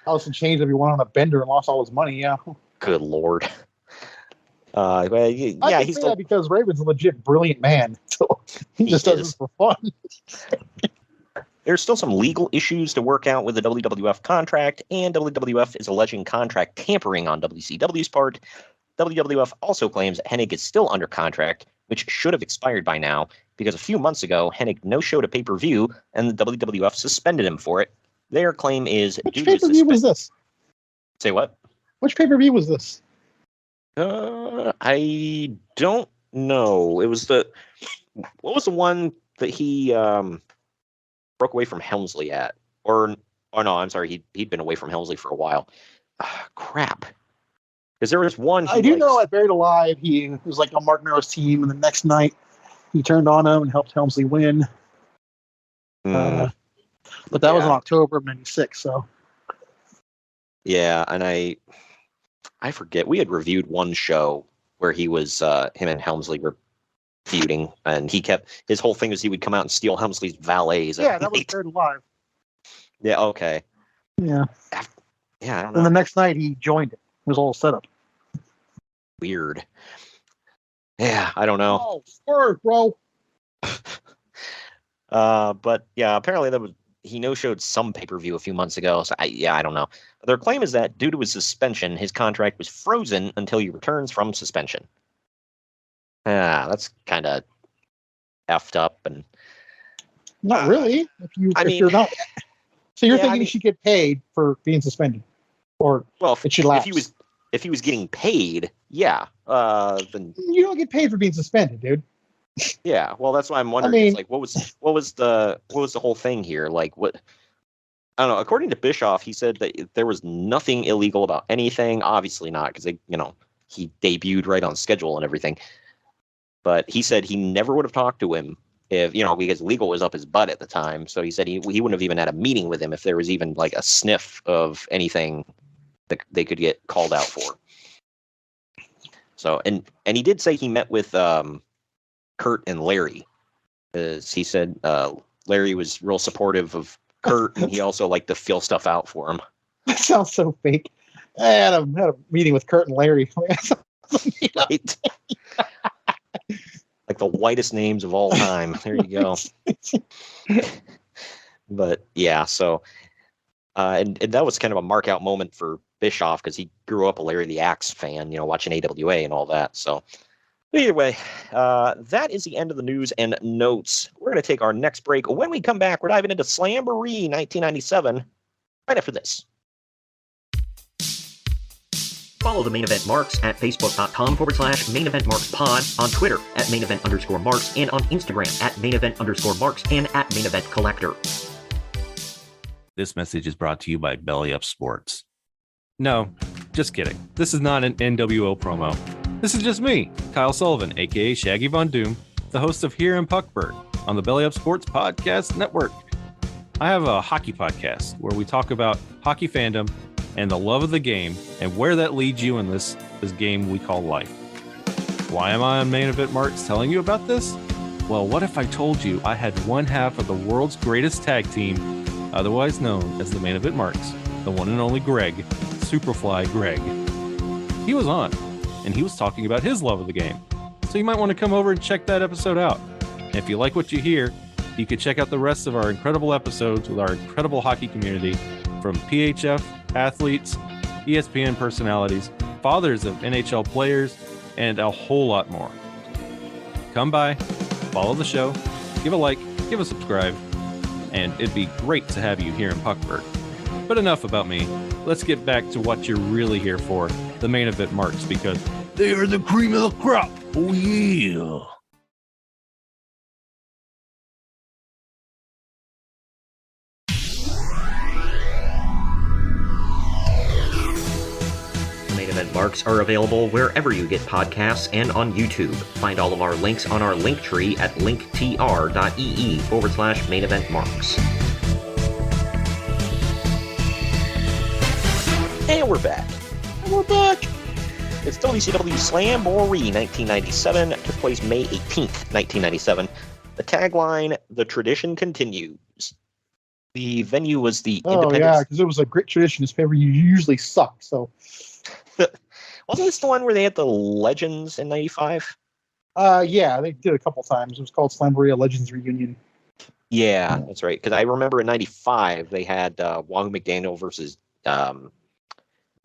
Alice in Chains, if he went on a bender and lost all his money, yeah. Good Lord. Well, yeah, I can say that because Raven's a legit brilliant man, so he just does this for fun. There's still some legal issues to work out with the WWF contract, and WWF is alleging contract tampering on WCW's part. WWF also claims that Hennig is still under contract, which should have expired by now, because a few months ago, Hennig no-showed a pay-per-view, and the WWF suspended him for it. Their claim is... Which pay-per-view was this? Say what? Which pay-per-view was this? I don't know. It was what was the one that he broke away from Helmsley at? Or no, I'm sorry, he'd been away from Helmsley for a while. Crap. Because there was one... I do know at Buried Alive, he was like on Mark Merrow's team, and the next night he turned on him and helped Helmsley win. But that was in October of '96, so... Yeah, and I forget. We had reviewed one show where he was him and Helmsley were feuding, and his whole thing was he would come out and steal Helmsley's valets. Yeah, that was Buried Alive. Yeah, okay. Yeah. Yeah, I don't know. And the next night he joined it. It was all set up. Weird. Yeah, I don't know. Oh, swerve, bro. But yeah, apparently he no-showed some pay-per-view a few months ago, so I don't know. Their claim is that due to his suspension, his contract was frozen until he returns from suspension. That's kind of effed up, and not really. If you're not, so you're thinking he should get paid for being suspended, or it should lapse. If he was getting paid, yeah, then you don't get paid for being suspended, dude. Yeah, well, that's why I'm wondering. It's like, what was the whole thing here? Like, what? I don't know. According to Bischoff, he said that there was nothing illegal about anything. Obviously not, because he debuted right on schedule and everything. But he said he never would have talked to him if because legal was up his butt at the time. So he said he wouldn't have even had a meeting with him if there was even like a sniff of anything that they could get called out for. So and he did say he met with Kurt and Larry. He said Larry was real supportive of Kurt, and he also liked to fill stuff out for him. That sounds so fake. I had a meeting with Kurt and Larry. Right? Like the whitest names of all time. There you go. But yeah, so and that was kind of a mark out moment for Bischoff because he grew up a Larry the Axe fan, watching AWA and all that. So Either way, that is the end of the news and notes. We're going to take our next break. When we come back, we're diving into Slamboree 1997 right after this. Follow the Main Event Marks at facebook.com/Main Event Marks Pod, on Twitter at Main Event _Marks, and on Instagram at Main Event _Marks and at Main Event Collector. This message is brought to you by Belly Up Sports. No, just kidding. This is not an NWO promo. This is just me, Kyle Sullivan, aka Shaggy Von Doom, the host of Here in Puckburg on the Belly Up Sports Podcast Network. I have a hockey podcast where we talk about hockey fandom and the love of the game and where that leads you in this game we call life. Why am I on Main Event Marks telling you about this? Well, what if I told you I had one half of the world's greatest tag team, otherwise known as the Main Event Marks, the one and only Greg, Superfly Greg. He was on, and he was talking about his love of the game. So you might want to come over and check that episode out. And if you like what you hear, you can check out the rest of our incredible episodes with our incredible hockey community, from PHF athletes, ESPN personalities, fathers of NHL players, and a whole lot more. Come by, follow the show, give a like, give a subscribe, and it'd be great to have you here in Puckburg. But enough about me. Let's get back to what you're really here for, the Main Event Marks, because they are the cream of the crop. Oh, yeah. Main Event Marks are available wherever you get podcasts and on YouTube. Find all of our links on our link tree at linktr.ee/Main Event Marks. And we're back. It's WCW Slamboree 1997. Took place May 18th, 1997. The tagline, "The tradition continues." The venue was the Independence. Oh, yeah, because it was a great tradition. This pay-per-view usually sucked, so... Wasn't this the one where they had the Legends in 95? Yeah, they did a couple times. It was called Slamboree, a Legends Reunion. Yeah, that's right. Because I remember in 95, they had Wahoo McDaniel versus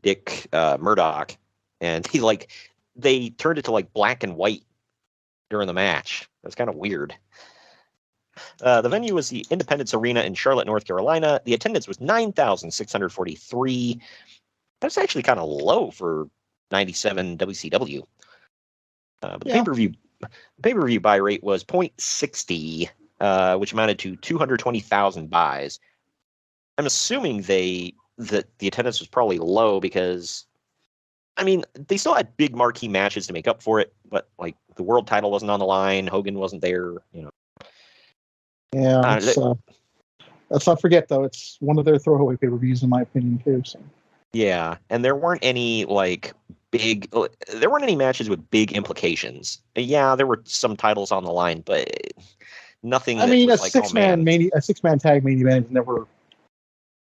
Dick Murdoch. And they turned it to like black and white during the match. That's kind of weird. The venue was the Independence Arena in Charlotte, North Carolina. The attendance was 9,643. That's actually kind of low for 97 WCW. But the pay-per-view buy rate was 0.60, which amounted to 220,000 buys. I'm assuming that the attendance was probably low because, I mean, they still had big marquee matches to make up for it, but like the world title wasn't on the line, Hogan wasn't there, you know. Yeah, let's not forget though, it's one of their throwaway pay-per-views in my opinion too. So. Yeah, and there weren't any matches with big implications. Yeah, there were some titles on the line, but nothing. I mean, a six-man tag main event is never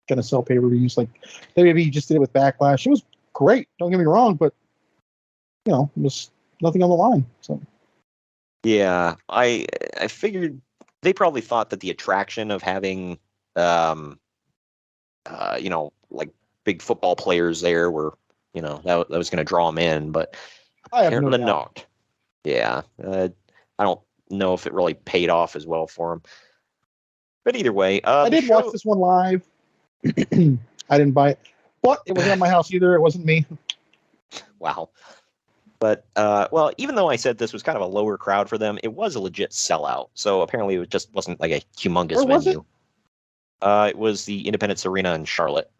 gonna sell pay-per-views. Like WWE just did it with Backlash. It was great. Don't get me wrong, but you know, it was nothing on the line. So yeah, I figured they probably thought that the attraction of having, like big football players there were, you know, that was going to draw them in, but apparently not. Yeah, I don't know if it really paid off as well for them. But either way, I did watch this one live. I didn't buy it, but it wasn't at my house either. It wasn't me. Wow. But, well, even though I said this was kind of a lower crowd for them, it was a legit sellout. So apparently it just wasn't like a humongous venue. It was the Independence Arena in Charlotte.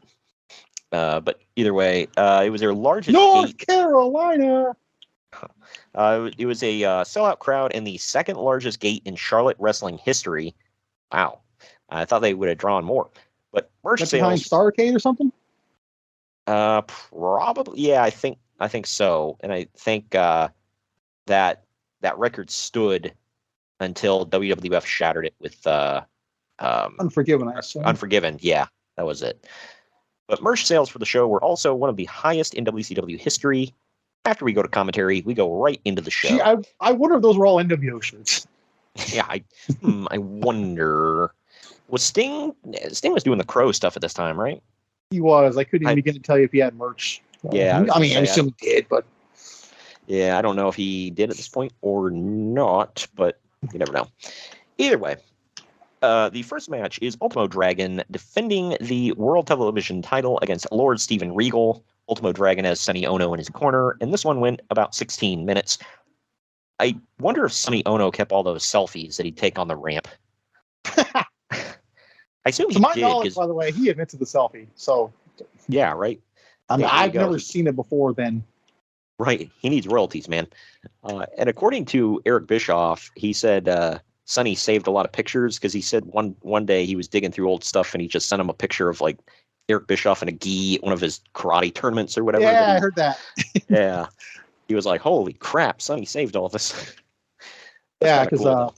But either way, it was their largest North Carolina. It was a sellout crowd and the second largest gate in Charlotte wrestling history. Wow. I thought they would have drawn more. But merch sales behind Starrcade or something? Probably. Yeah, I think so. And I think that record stood until WWF shattered it with Unforgiven, I assume. Unforgiven, yeah, that was it. But merch sales for the show were also one of the highest in WCW history. After we go to commentary, we go right into the show. Gee, I wonder if those were all NWO shirts. Yeah, I wonder. Was Sting was doing the Crow stuff at this time, right? He was. I couldn't even begin to tell you if he had merch. Yeah. I mean, I assume he did, but... Yeah, I don't know if he did at this point or not, but you never know. Either way, the first match is Ultimo Dragon defending the World Television title against Lord Steven Regal. Ultimo Dragon has Sonny Ono in his corner, and this one went about 16 minutes. I wonder if Sonny Ono kept all those selfies that he'd take on the ramp. I assume To he my did. knowledge, by the way, he admits to the selfie. So Yeah, right. I mean, There you I've go. never seen it before then. Right. He needs royalties, man. And according to Eric Bischoff, he said Sonny saved a lot of pictures because he said one day he was digging through old stuff and he just sent him a picture of like Eric Bischoff in a gi at one of his karate tournaments or whatever. Yeah, I heard that. Yeah. He was like, holy crap, Sonny saved all this. Yeah, because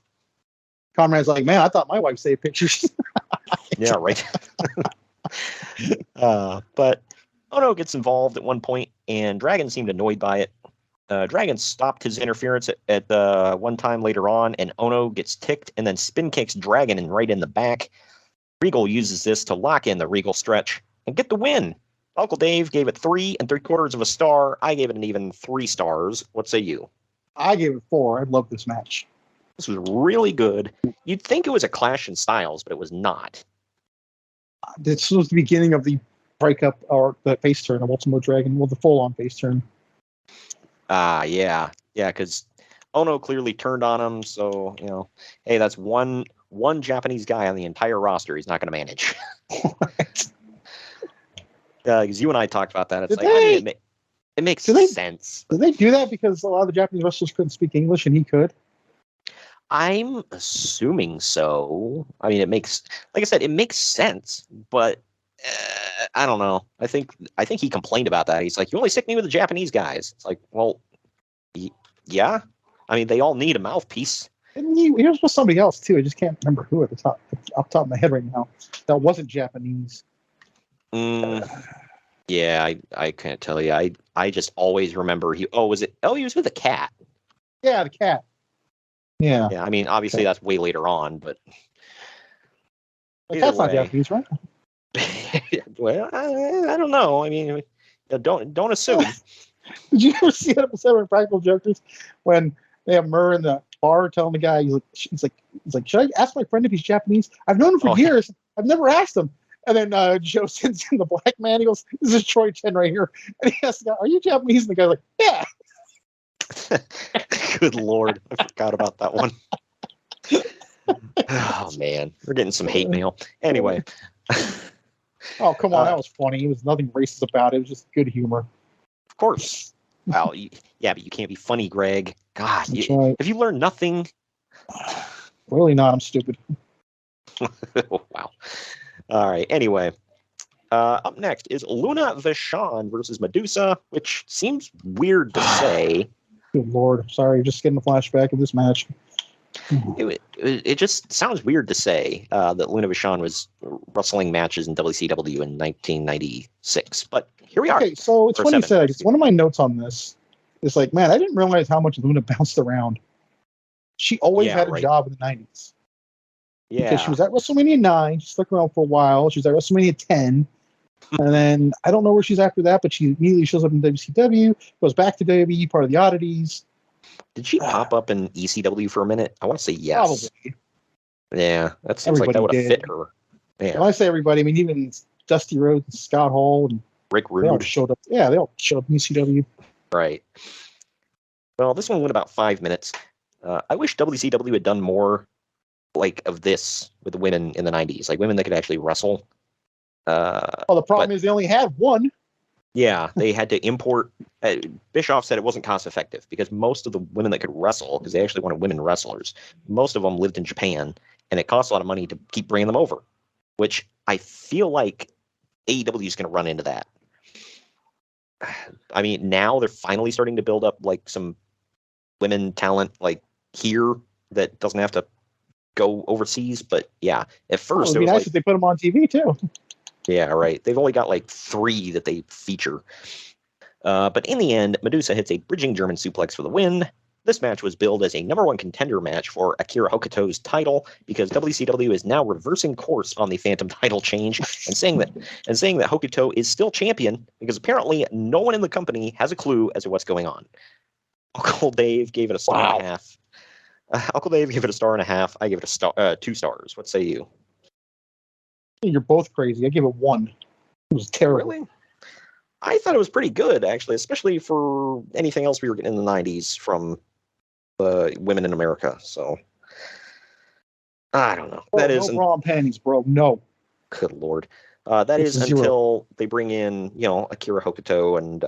Conrad's like, man, I thought my wife saved pictures. Yeah, right. But Ono gets involved at one point, and Dragon seemed annoyed by it. Dragon stopped his interference at one time later on, and Ono gets ticked and then spin kicks Dragon right in the back. Regal uses this to lock in the Regal stretch and get the win. Uncle Dave gave it 3 3/4 stars. I gave it an even 3 stars. What say you? I gave it 4. I love this match. This was really good. You'd think it was a clash in styles, but it was not. This was the beginning of the breakup or the face turn of Ultimo Dragon. Well, the full-on face turn. Yeah, because Ono clearly turned on him. So hey, that's one Japanese guy on the entire roster he's not going to manage. Because you and I talked about that. It's it makes sense. Did they do that because a lot of the Japanese wrestlers couldn't speak English and he could? I'm assuming so. I mean, like I said, it makes sense, but I don't know. I think he complained about that. He's like, you only stick me with the Japanese guys. It's like, well, yeah. I mean, they all need a mouthpiece. And he was with somebody else too. I just can't remember who at the top, off the top of my head right now. That wasn't Japanese. Yeah, I can't tell you. I just always remember he was with a cat. Yeah, the cat. Yeah. Yeah, I mean, obviously that's way later on, but The cat's not Japanese, right? Well, I don't know. I mean, don't assume. Did you ever see that episode of Practical Jokers when they have Murr in the bar telling the guy, he's like, should I ask my friend if he's Japanese? I've known him for years. I've never asked him. And then Joe sends in the black man. He goes, this is Troy Chen right here. And he asks the guy, are you Japanese? And the guy's like, yeah. Good Lord. I forgot about that one. Oh, man. We're getting some hate mail. Anyway. Oh, come on. That was funny. It was nothing racist about it. It was just good humor. Of course. Wow. Yeah, but you can't be funny, Greg. God. Right. Have you learned nothing? Really not. I'm stupid. Wow. All right. Anyway, up next is Luna Vachon versus Medusa, which seems weird to say. Good Lord. Sorry. Just getting a flashback of this match. It just sounds weird to say that Luna Vachon was wrestling matches in WCW in 1996. But here we are. Okay, so it's funny you said that. One of my notes on this is like, man, I didn't realize how much Luna bounced around. She always had a job in the 90s. Yeah. Because she was at WrestleMania 9. She stuck around for a while. She was at WrestleMania 10. And then I don't know where she's after that, but she immediately shows up in WCW, goes back to WWE, part of the Oddities. Did she pop up in ECW for a minute? I want to say yes. Probably. Yeah, that seems like that would have fit her. Yeah. When I say everybody, I mean even Dusty Rhodes and Scott Hall and Rick Rude. They all showed up. Yeah, they all showed up in ECW. Right. Well, this one went about 5 minutes. I wish WCW had done more like of this with the women in the 90s, like women that could actually wrestle. Well, the problem is they only had one. Yeah, they had to import. Bischoff said it wasn't cost effective because most of the women that could wrestle, because they actually wanted women wrestlers, most of them lived in Japan, and it costs a lot of money to keep bringing them over, which I feel like AEW is going to run into that. I mean, now they're finally starting to build up like some women talent like here that doesn't have to go overseas. But yeah, at first it would be nice if they put them on TV too. Yeah, right. They've only got like 3 that they feature. But in the end, Medusa hits a bridging German suplex for the win. This match was billed as a #1 contender match for Akira Hokuto's title because WCW is now reversing course on the Phantom title change and saying that Hokuto is still champion because apparently no one in the company has a clue as to what's going on. Uncle Dave gave it a star and a half. Uncle Dave gave it a star and a half. I give it a star, 2 stars. What say you? You're both crazy. I gave it 1. It was terrible. Really? I thought it was pretty good, actually, especially for anything else we were getting in the 90s from women in America. So, I don't know. Bro, That is no bra and panties, bro. No. Good Lord. That is until they bring in, Akira Hokuto and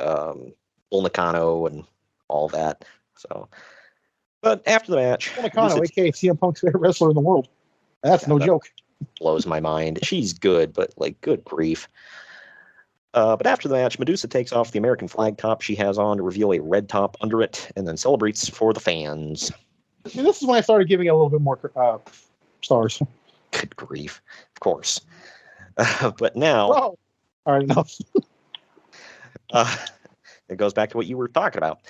Bull Nakano and all that. So, but after the match, Bull Nakano, a.k.a. CM Punk's favorite wrestler in the world. That's no joke. Blows my mind. She's good, but good grief. But after the match, Medusa takes off the American flag top she has on to reveal a red top under it, and then celebrates for the fans. And this is when I started giving it a little bit more stars. Good grief. Of course. But now... Bro. All right, enough. It goes back to what you were talking about.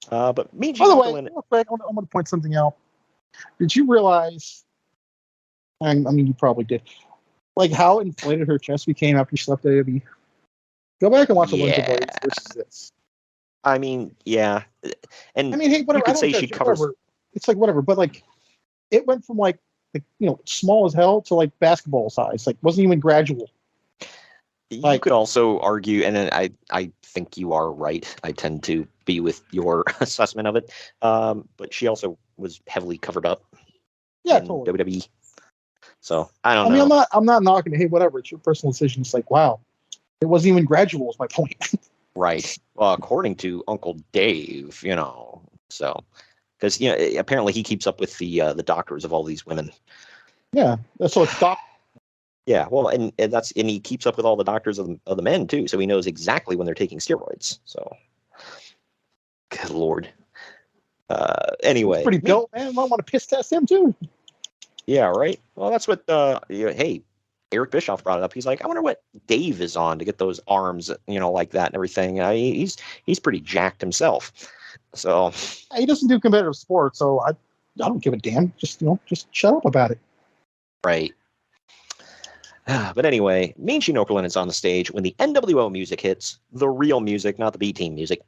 But Mean By the way, Gene real quick, I'm going to point something out. Did you realize... I mean, you probably did. How inflated her chest became after she left WWE. Go back and watch a bunch of those versus this. I mean, yeah. And I mean, hey, whatever. You could say she covers. Whatever. It's whatever, but it went from small as hell to basketball size. Wasn't even gradual. You could also argue, and I think you are right. I tend to be with your assessment of it. But she also was heavily covered up. Yeah, in totally. WWE. So I don't know. I mean, I'm not knocking it. Hey, whatever. It's your personal decision. It's wow. It wasn't even gradual, is my point. Right. Well, according to Uncle Dave, so because apparently he keeps up with the doctors of all these women. Yeah, so it's doc. Yeah, well, and he keeps up with all the doctors of the men too, so he knows exactly when they're taking steroids. So, good Lord. Anyway, it's pretty built, man. I want to piss test him too. Yeah, right. Well, that's what. Hey. Eric Bischoff brought it up. He's like, I wonder what Dave is on to get those arms, like that and everything. He's pretty jacked himself. So he doesn't do competitive sports, so I don't give a damn. Just shut up about it. Right. But anyway, Mean Gene Okerlund is on the stage when the NWO music hits, the real music, not the B Team music.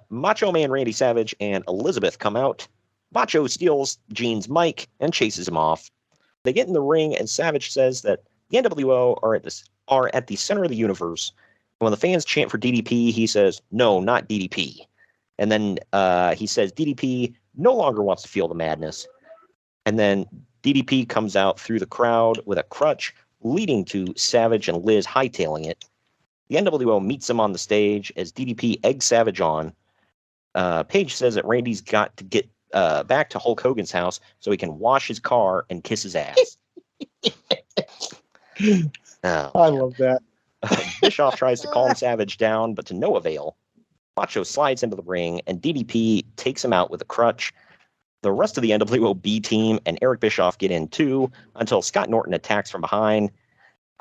Macho Man Randy Savage and Elizabeth come out. Macho steals Gene's mic and chases him off. They get in the ring, and Savage says that the NWO are at the center of the universe. And when the fans chant for DDP, he says, "No, not DDP." And then he says DDP no longer wants to feel the madness. And then DDP comes out through the crowd with a crutch, leading to Savage and Liz hightailing it. The NWO meets him on the stage as DDP eggs Savage on. Paige says that Randy's got to get back to Hulk Hogan's house so he can wash his car and kiss his ass. I love that. Bischoff tries to calm Savage down, but to no avail. Macho slides into the ring, and DDP takes him out with a crutch. The rest of the NWO B team and Eric Bischoff get in too, until Scott Norton attacks from behind.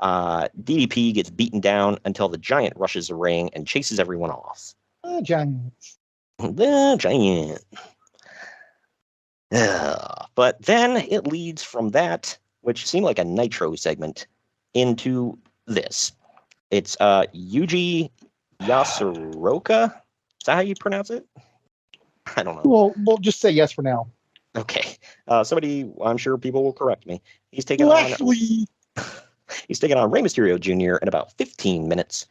DDP gets beaten down until the Giant rushes the ring and chases everyone off. The Giant. The Giant. But then it leads from that, which seemed like a Nitro segment, into this. It's Yuji Yasuroka. Is that how you pronounce it? I don't know. Well, we'll just say yes for now. Okay. Somebody, I'm sure people will correct me. He's taking on Rey Mysterio Jr. in about 15 minutes.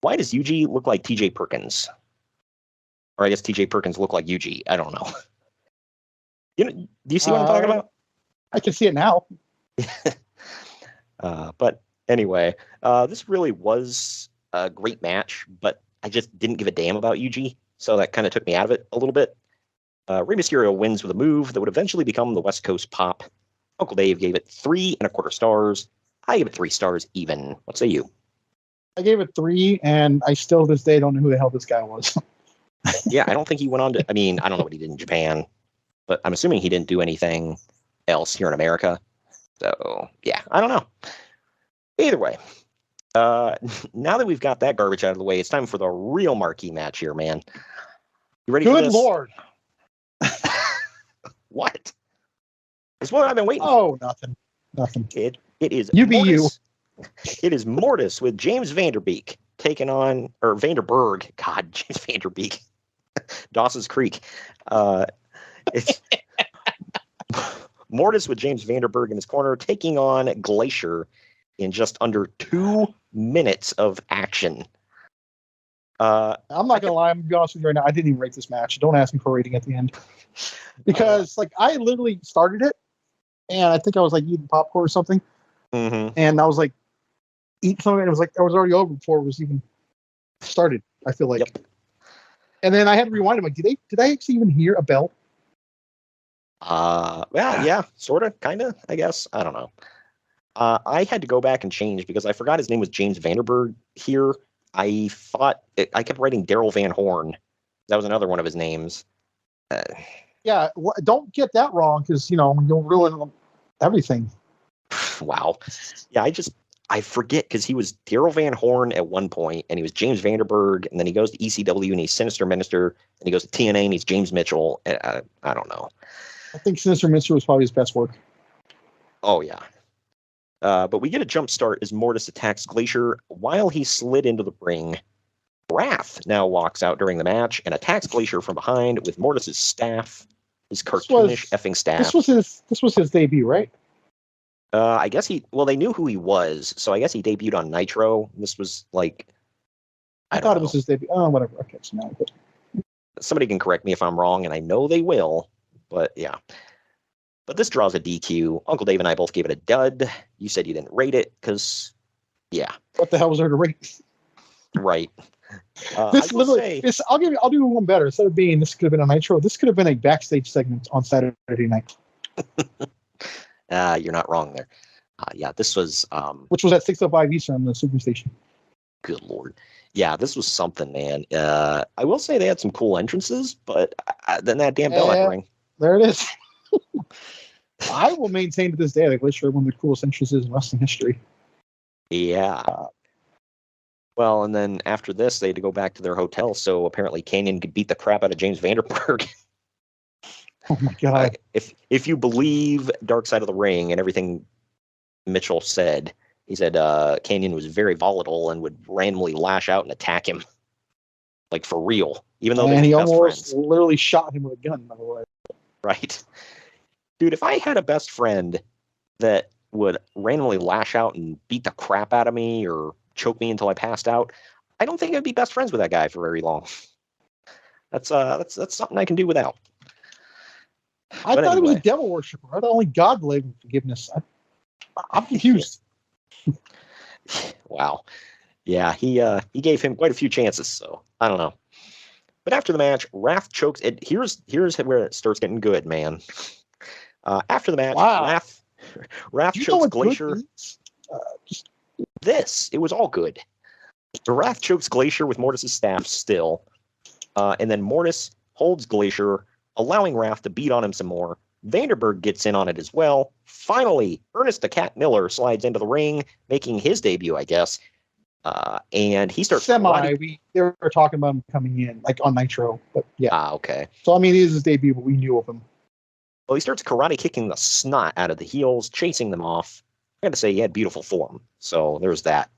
Why does Yuji look like TJ Perkins? Or I guess TJ Perkins look like Yuji. I don't know. Do you see what I'm talking about? I can see it now. But anyway, this really was a great match, but I just didn't give a damn about Yuji, so that kind of took me out of it a little bit. Rey Mysterio wins with a move that would eventually become the West Coast Pop. Uncle Dave gave it 3.25 stars. I gave it 3 stars even. What say you? I gave it 3, and I still to this day don't know who the hell this guy was. Yeah, I don't think he went on to. I mean, I don't know what he did in Japan, but I'm assuming he didn't do anything else here in America. So, yeah, I don't know. Either way, now that we've got that garbage out of the way, it's time for the real marquee match here, man. You ready for this? Good Lord. What? It's what I've been waiting for. Oh, nothing. It is you Mortis. Be you. It is Mortis with James Vanderbeek taking on, or Vanderberg. God, James Vanderbeek. Dawson's Creek. It's Mortis with James Vanderberg in his corner, taking on Glacier in just under 2 minutes of action. I'm not gonna lie. I'm gonna be honest with you right now. I didn't even rate this match. Don't ask me for a rating at the end, because I literally started it, and I think I was like eating popcorn or something, and I was like eating something, and it was like I was already over before it was even started. I feel like, and then I had to rewind it. Like, did I actually even hear a bell? Well, yeah, sort of, kind of, I guess. I don't know. I had to go back and change because I forgot his name was James Vanderberg here. I thought I kept writing Daryl Van Horn. That was another one of his names. Yeah, don't get that wrong, because you'll ruin everything. Wow. Yeah, I forget, because he was Daryl Van Horn at one point, and he was James Vanderberg, and then he goes to ECW and he's Sinister Minister, and he goes to TNA and he's James Mitchell. I don't know. I think Sinister Minister was probably his best work. Oh yeah. But we get a jump start as Mortis attacks Glacier while he slid into the ring. Wrath now walks out during the match and attacks Glacier from behind with Mortis's staff, his cartoonish effing staff. This was his debut, right? I guess they knew who he was, so I guess he debuted on Nitro. This was like, I thought it was his debut. Oh, whatever. Okay, so now, somebody can correct me if I'm wrong, and I know they will, but yeah. But this draws a DQ. Uncle Dave and I both gave it a dud. You said you didn't rate it because, yeah. What the hell was there to rate? Right. This literally, I'll do one better. Instead of being this could have been a Nitro, this could have been a backstage segment on Saturday night. You're not wrong there. Yeah, this was which was at 605 Eastern on the Superstation. Good Lord. Yeah, this was something, man. I will say they had some cool entrances, but then that damn bell had to ring. There it is. I will maintain to this day that Glacier one of the coolest entrances in wrestling history. Yeah. Well, and then after this, they had to go back to their hotel, so apparently Kanyon could beat the crap out of James Vanderberg. Oh my god! If you believe Dark Side of the Ring and everything Mitchell said, he said Kanyon was very volatile and would randomly lash out and attack him, like for real, even though he best almost friends. Literally shot him with a gun. By the way, right, dude. If I had a best friend that would randomly lash out and beat the crap out of me or choke me until I passed out, I don't think I'd be best friends with that guy for very long. That's something I can do without. I thought he was a devil worshiper. I thought only God believed in forgiveness. I'm confused. Wow. Yeah, he gave him quite a few chances, so I don't know. But after the match, Wrath chokes it. Here's where it starts getting good, man. After the match, Wrath chokes Glacier. It was all good. The Wrath chokes Glacier with Mortis's staff still. And then Mortis holds Glacier, allowing Wrath to beat on him some more. Vanderberg gets in on it as well. Finally, Ernest the Cat Miller slides into the ring, making his debut, I guess. And he starts... They were talking about him coming in, like on Nitro. But yeah. Okay. So, I mean, it is his debut, but we knew of him. Well, he starts karate kicking the snot out of the heels, chasing them off. I got to say, he had beautiful form. So there's that.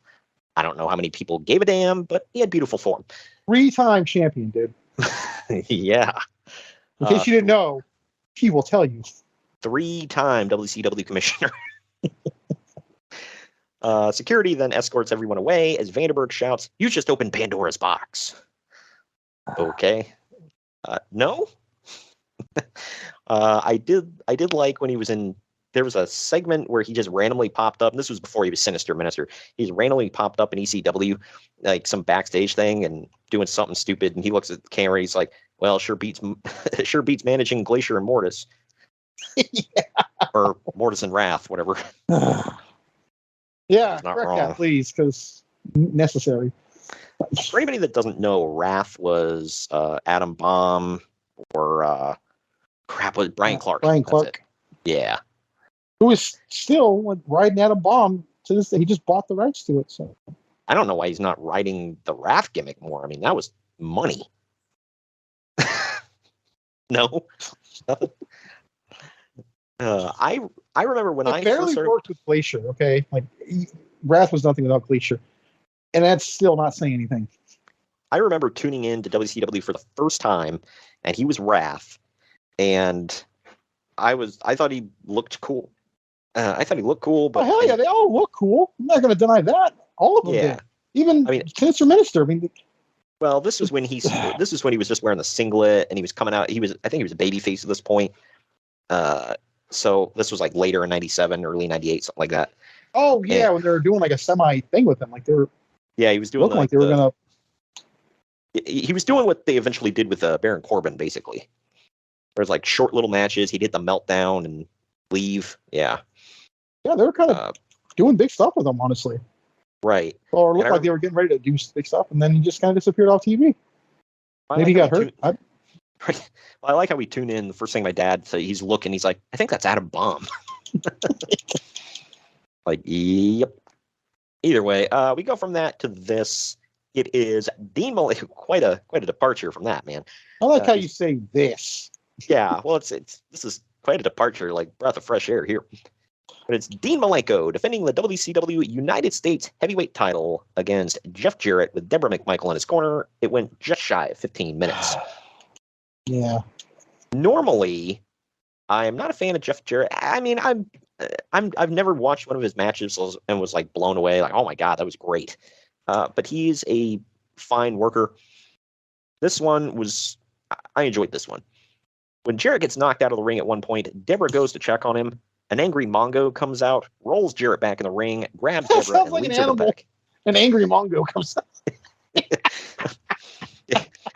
I don't know how many people gave a damn, but he had beautiful form. 3-time champion, dude. Yeah. In case you didn't know, he will tell you. 3-time WCW commissioner. Security then escorts everyone away as Vanderberg shouts, "You just opened Pandora's box." Okay. No? I did like when he was in... There was a segment where he just randomly popped up, and this was before he was Sinister Minister. He randomly popped up in ECW, like some backstage thing, and doing something stupid. And he looks at the camera. He's like, "Well, sure beats managing Glacier and Mortis, or Mortis and Wrath, whatever." Yeah, not correct wrong. that, please, because necessary. For anybody that doesn't know, Wrath was Adam Bomb or was Brian Clark. Brian Clark. Yeah. Who is still riding Adam Bomb to this day. He just bought the rights to it. So I don't know why he's not riding the Wrath gimmick more. I mean, that was money. No, nothing. I remember when I barely worked with Glacier. Okay, like Wrath was nothing without Glacier, and that's still not saying anything. I remember tuning in to WCW for the first time, and he was Wrath, and I thought he looked cool. But hell yeah, they all look cool. I'm not going to deny that. All of them did. Even Sinister Minister. I mean, well, this was when he was just wearing the singlet, and he was coming out. I think he was a babyface at this point. So this was like later in '97, early '98, something like that. Oh yeah, when they were doing like a semi thing with him, like they were. Yeah, he was doing like they were gonna. He was doing what they eventually did with Baron Corbin, basically. There's like short little matches. He'd hit the meltdown and leave. Yeah. Yeah, they were kind of doing big stuff with him, honestly. Right. Or it looked like they were getting ready to do big stuff, and then he just kind of disappeared off TV. Maybe he got hurt. Right. Well, I like how we tune in. The first thing my dad said, he's looking. He's like, I think that's Adam Bomb. Like, yep. Either way, we go from that to this. It is Dean Malenko. Quite a departure from that, man. I like how you say this. Yeah. Well, this is quite a departure, like breath of fresh air here. But it's Dean Malenko defending the WCW United States Heavyweight title against Jeff Jarrett with Deborah McMichael in his corner. It went just shy of 15 minutes. Yeah. Normally, I'm not a fan of Jeff Jarrett. I mean, I've never watched one of his matches and was like blown away, like, oh my god, that was great. But he's a fine worker. This one I enjoyed this one. When Jarrett gets knocked out of the ring at one point, Deborah goes to check on him. An angry Mongo comes out, rolls Jarrett back in the ring, grabs Deborah, and leads her back. An angry Mongo comes out.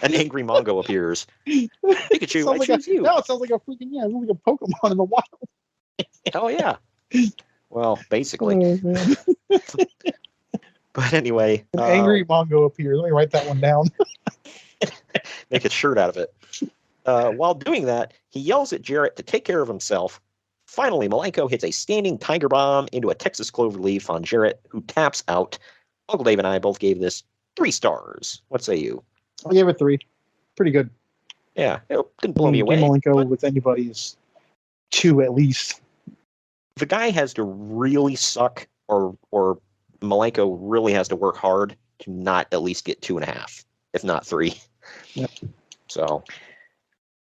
An angry Mongo appears. Pikachu, I choose you. No, it sounds like a freaking it sounds like a Pokemon in the wild. Hell yeah. Well, basically. Oh, But anyway, an angry Mongo appears. Let me write that one down. Make a shirt out of it. While doing that, he yells at Jarrett to take care of himself. Finally, Malenko hits a standing Tiger Bomb into a Texas Cloverleaf on Jarrett, who taps out. Uncle Dave and I both gave this 3 stars. What say you? I gave it 3. Pretty good. Yeah, it didn't blow me away. Malenko with anybody is 2 at least. The guy has to really suck, or Malenko really has to work hard to not at least get 2.5, if not 3. Yep. So,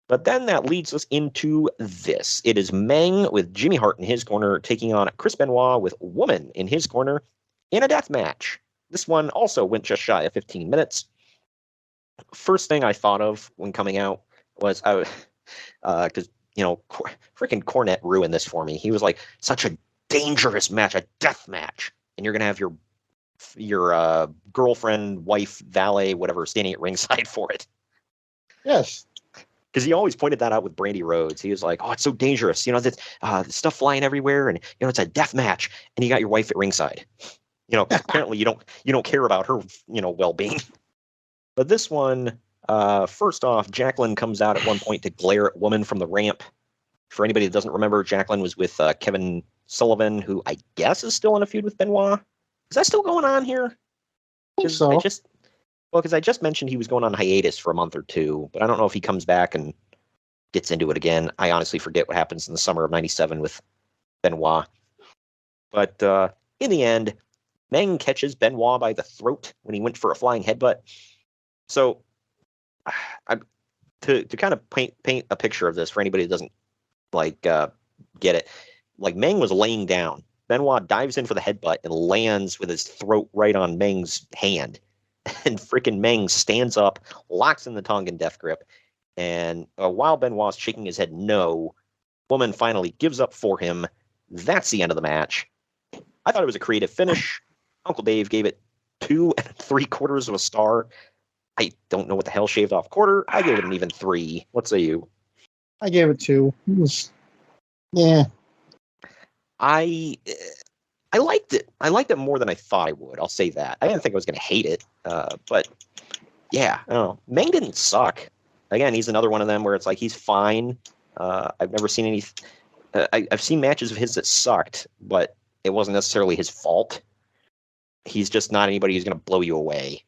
but then that leads us into this. It is Meng with Jimmy Hart in his corner taking on Chris Benoit with Woman in his corner in a death match. This one also went just shy of 15 minutes. First thing I thought of when coming out was because freaking Cornette ruined this for me. He was like, such a dangerous match, a death match, and you're gonna have your girlfriend, wife, valet, whatever, standing at ringside for it. Yes. Because he always pointed that out with Brandy Rhodes. He was like, "Oh, it's so dangerous. There's stuff flying everywhere, and it's a death match, and you got your wife at ringside. Apparently you don't care about her, well-being." But this one, first off, Jacqueline comes out at one point to glare at Woman from the ramp. For anybody that doesn't remember, Jacqueline was with Kevin Sullivan, who I guess is still in a feud with Benoit. Is that still going on here? I think so. Because I just mentioned he was going on hiatus for a month or 2, but I don't know if he comes back and gets into it again. I honestly forget what happens in the summer of '97 with Benoit. But in the end, Meng catches Benoit by the throat when he went for a flying headbutt. So, to kind of paint a picture of this for anybody that doesn't get it, like Meng was laying down. Benoit dives in for the headbutt and lands with his throat right on Meng's hand. And freaking Meng stands up, locks in the Tongan death grip, and while Benoit's shaking his head no, Woman finally gives up for him. That's the end of the match. I thought it was a creative finish. Uncle Dave gave it 2 3/4 of a star. I don't know what the hell shaved off quarter. I gave it an even 3. What say you? I gave it 2. It was, yeah. I liked it. I liked it more than I thought I would. I'll say that. I didn't think I was going to hate it. But yeah, I don't know. Meng didn't suck. Again, he's another one of them where it's like he's fine. I've never seen any. I've seen matches of his that sucked, but it wasn't necessarily his fault. He's just not anybody who's going to blow you away.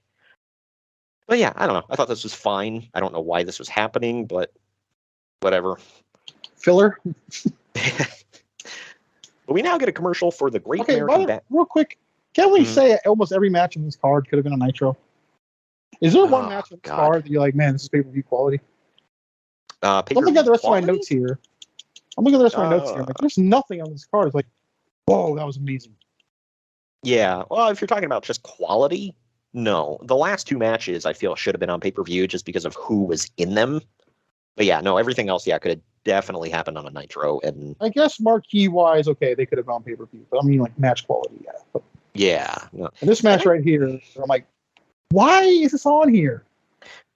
But yeah, I don't know. I thought this was fine. I don't know why this was happening, but whatever. Filler. But we now get a commercial for the Great American Bat. Real quick, can we say almost every match in this card could have been a Nitro? Is there one match on this God. card that you're like, man, this is pay-per-view quality? I'm Pay-per-view looking at the rest quality? of my notes here. I'm like, there's nothing on this card. It's like, whoa, that was amazing. Yeah. Well, if you're talking about just quality, no. The last two matches I feel should have been on pay-per-view just because of who was in them. But yeah, no, everything else, could have definitely happened on a Nitro. And I guess marquee-wise, okay, they could have gone pay-per-view. But I mean, like, match quality, yeah. But, no. and this match right here, I'm like, why is this on here?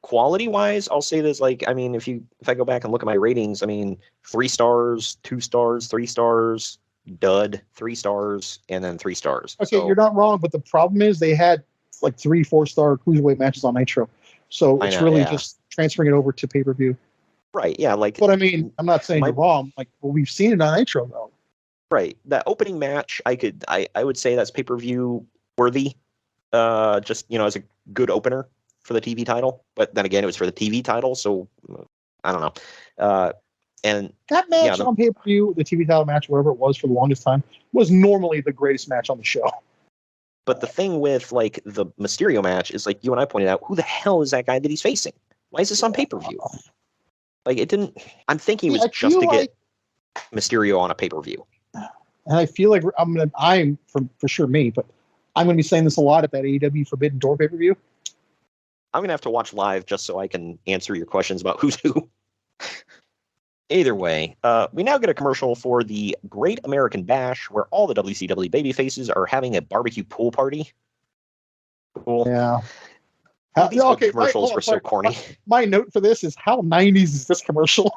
Quality-wise, I'll say this, like, I mean, if I go back and look at my ratings, I mean, 3 stars, 2 stars, 3 stars, dud, 3 stars, and then 3 stars. Okay, so, you're not wrong, but the problem is they had like 3-4-star cruiserweight matches on Nitro. So it's really just transferring it over to pay-per-view. Right, yeah, like... But I mean, I'm not saying you're wrong. Like, well, we've seen it on Nitro, though. Right. That opening match, I would say that's pay-per-view worthy. Just, as a good opener for the TV title. But then again, it was for the TV title, so I don't know. And that match on pay-per-view, the TV title match, whatever it was for the longest time, was normally the greatest match on the show. But the thing with, like, the Mysterio match is, like, you and I pointed out, who the hell is that guy that he's facing? Why is this on pay-per-view? Like, it didn't... I'm thinking it was just to get Mysterio on a pay-per-view. And I feel like I'm for sure me, but I'm going to be saying this a lot at that AEW Forbidden Door pay-per-view. I'm going to have to watch live just so I can answer your questions about who's who. Either way, we now get a commercial for the Great American Bash, where all the WCW babyfaces are having a barbecue pool party. Cool. Yeah. These commercials were so corny. My note for this is, how 90s is this commercial?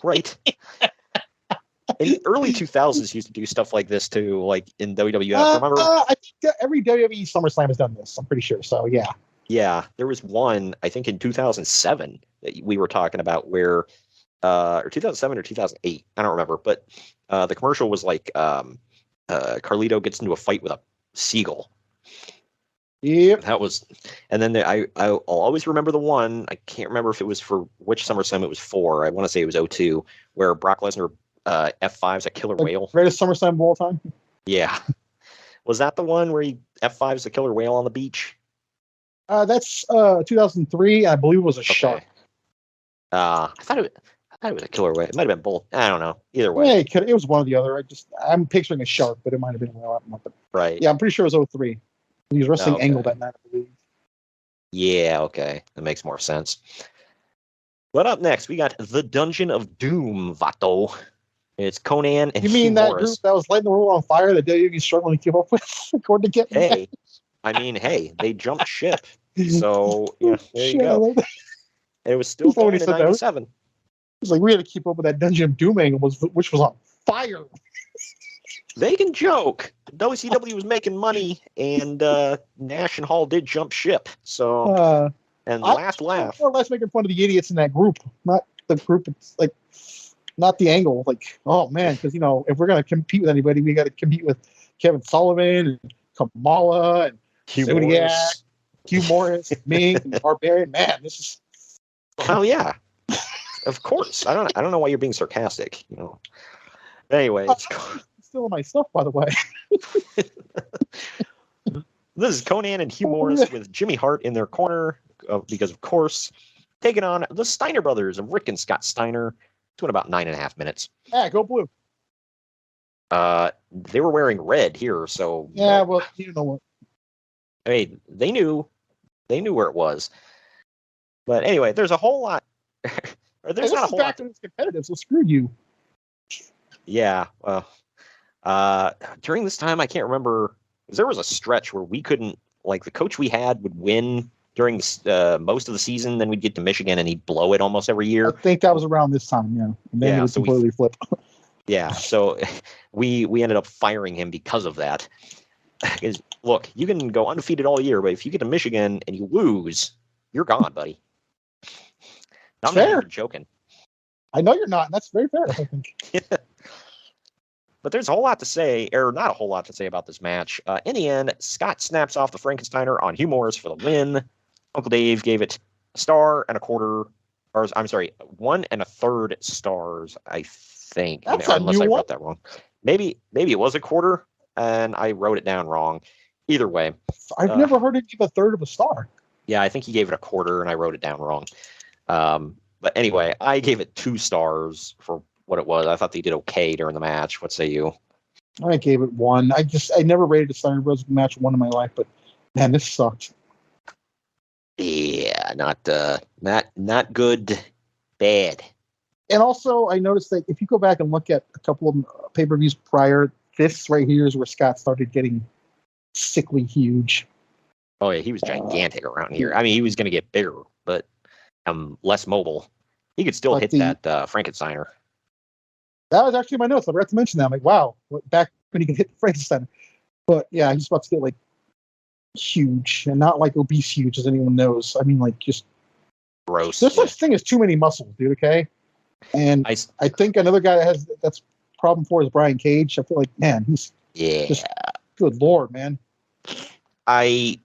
Right. In the early 2000s, used to do stuff like this too, like in WWF. Remember? I think every WWE SummerSlam has done this. I'm pretty sure. So yeah. Yeah, there was one I think in 2007 that we were talking about where, or 2007 or 2008, I don't remember, but the commercial was like Carlito gets into a fight with a seagull. Yep. That was, and then I'll always remember the one. I can't remember if it was for which SummerSlam it was for. I want to say it was 2002, where Brock Lesnar F5's a killer whale. Greatest SummerSlam of all time? Yeah. Was that the one where he F5's a killer whale on the beach? That's 2003. I believe it was a shark. I thought it was a killer whale. It might have been both. I don't know. Either way. Yeah, it was one or the other. I'm picturing a shark, but it might have been a whale. Right. Yeah, I'm pretty sure it was 03. He was wrestling Angle that night, I believe. Yeah, okay. That makes more sense. But up next, we got the Dungeon of Doom, Vato. It's Conan and You mean Hugh that Morris. group that was lighting the world on fire that WWE's struggling to keep up with, according to Hey, they jumped ship. So, yeah, there you go. It was still going in 97. It's like, we had to keep up with that Dungeon of Doom angle, which was on fire. They can joke. WCW was making money, and Nash and Hall did jump ship. So, and last laugh. More or less making fun of the idiots in that group, not the group. It's like, not the angle. Like, oh man, because if we're gonna compete with anybody, we got to compete with Kevin Sullivan and Kamala and Zodiac, Hugh Morris, Meng, and Barbarian. Man, this is. Oh yeah, of course. I don't know why you're being sarcastic. Anyway, it's still my stuff, by the way. This is Conan and Hugh Morris with Jimmy Hart in their corner because, of course, taking on the Steiner brothers of Rick and Scott Steiner. It's been about 9.5 minutes. Yeah, go blue. They were wearing red here, so yeah. Well, you know what? I mean, they knew where it was. But anyway, there's a whole lot. Or there's not a whole lot. It's competitive, so screw you. Yeah. Well, during this time, I can't remember. There was a stretch where we couldn't, like, the coach we had would win during most of the season, then we'd get to Michigan and he'd blow it almost every year. I think that was around this time, yeah. And then it would completely flip. Yeah, so we ended up firing him because of that. Look, you can go undefeated all year, but if you get to Michigan and you lose, you're gone, buddy. I'm not even joking. I know you're not, and that's very fair, I think. But there's a whole lot to say, or not a whole lot to say about this match. In the end, Scott snaps off the Frankensteiner on Hugh Morris for the win. Uncle Dave gave it a star and a quarter, or I'm sorry, 1 1/3 stars, I think. That's unless I wrote that wrong. Maybe it was a quarter, and I wrote it down wrong. Either way. I've never heard it give a third of a star. Yeah, I think he gave it a quarter, and I wrote it down wrong. But anyway, I gave it 2 stars for what it was. I thought they did okay during the match. What say you? I gave it 1. I never rated a Steiner Brothers match 1 in my life, but man, this sucked. Yeah, not good, bad. And also, I noticed that if you go back and look at a couple of pay-per-views prior, this right here is where Scott started getting sickly huge. Oh yeah, he was gigantic around here. I mean, he was going to get bigger, but less mobile. He could still hit that Frankensteiner. That was actually my notes. I forgot to mention that. I'm like, wow, back when he could hit the Frankensteiner. But yeah, he's about to get like huge, and not like obese huge, as anyone knows. I mean, like just gross. There's such thing as too many muscles, dude. Okay, and I think another guy that has that's problem for is Brian Cage. I feel like, man, he's just, good lord, man. I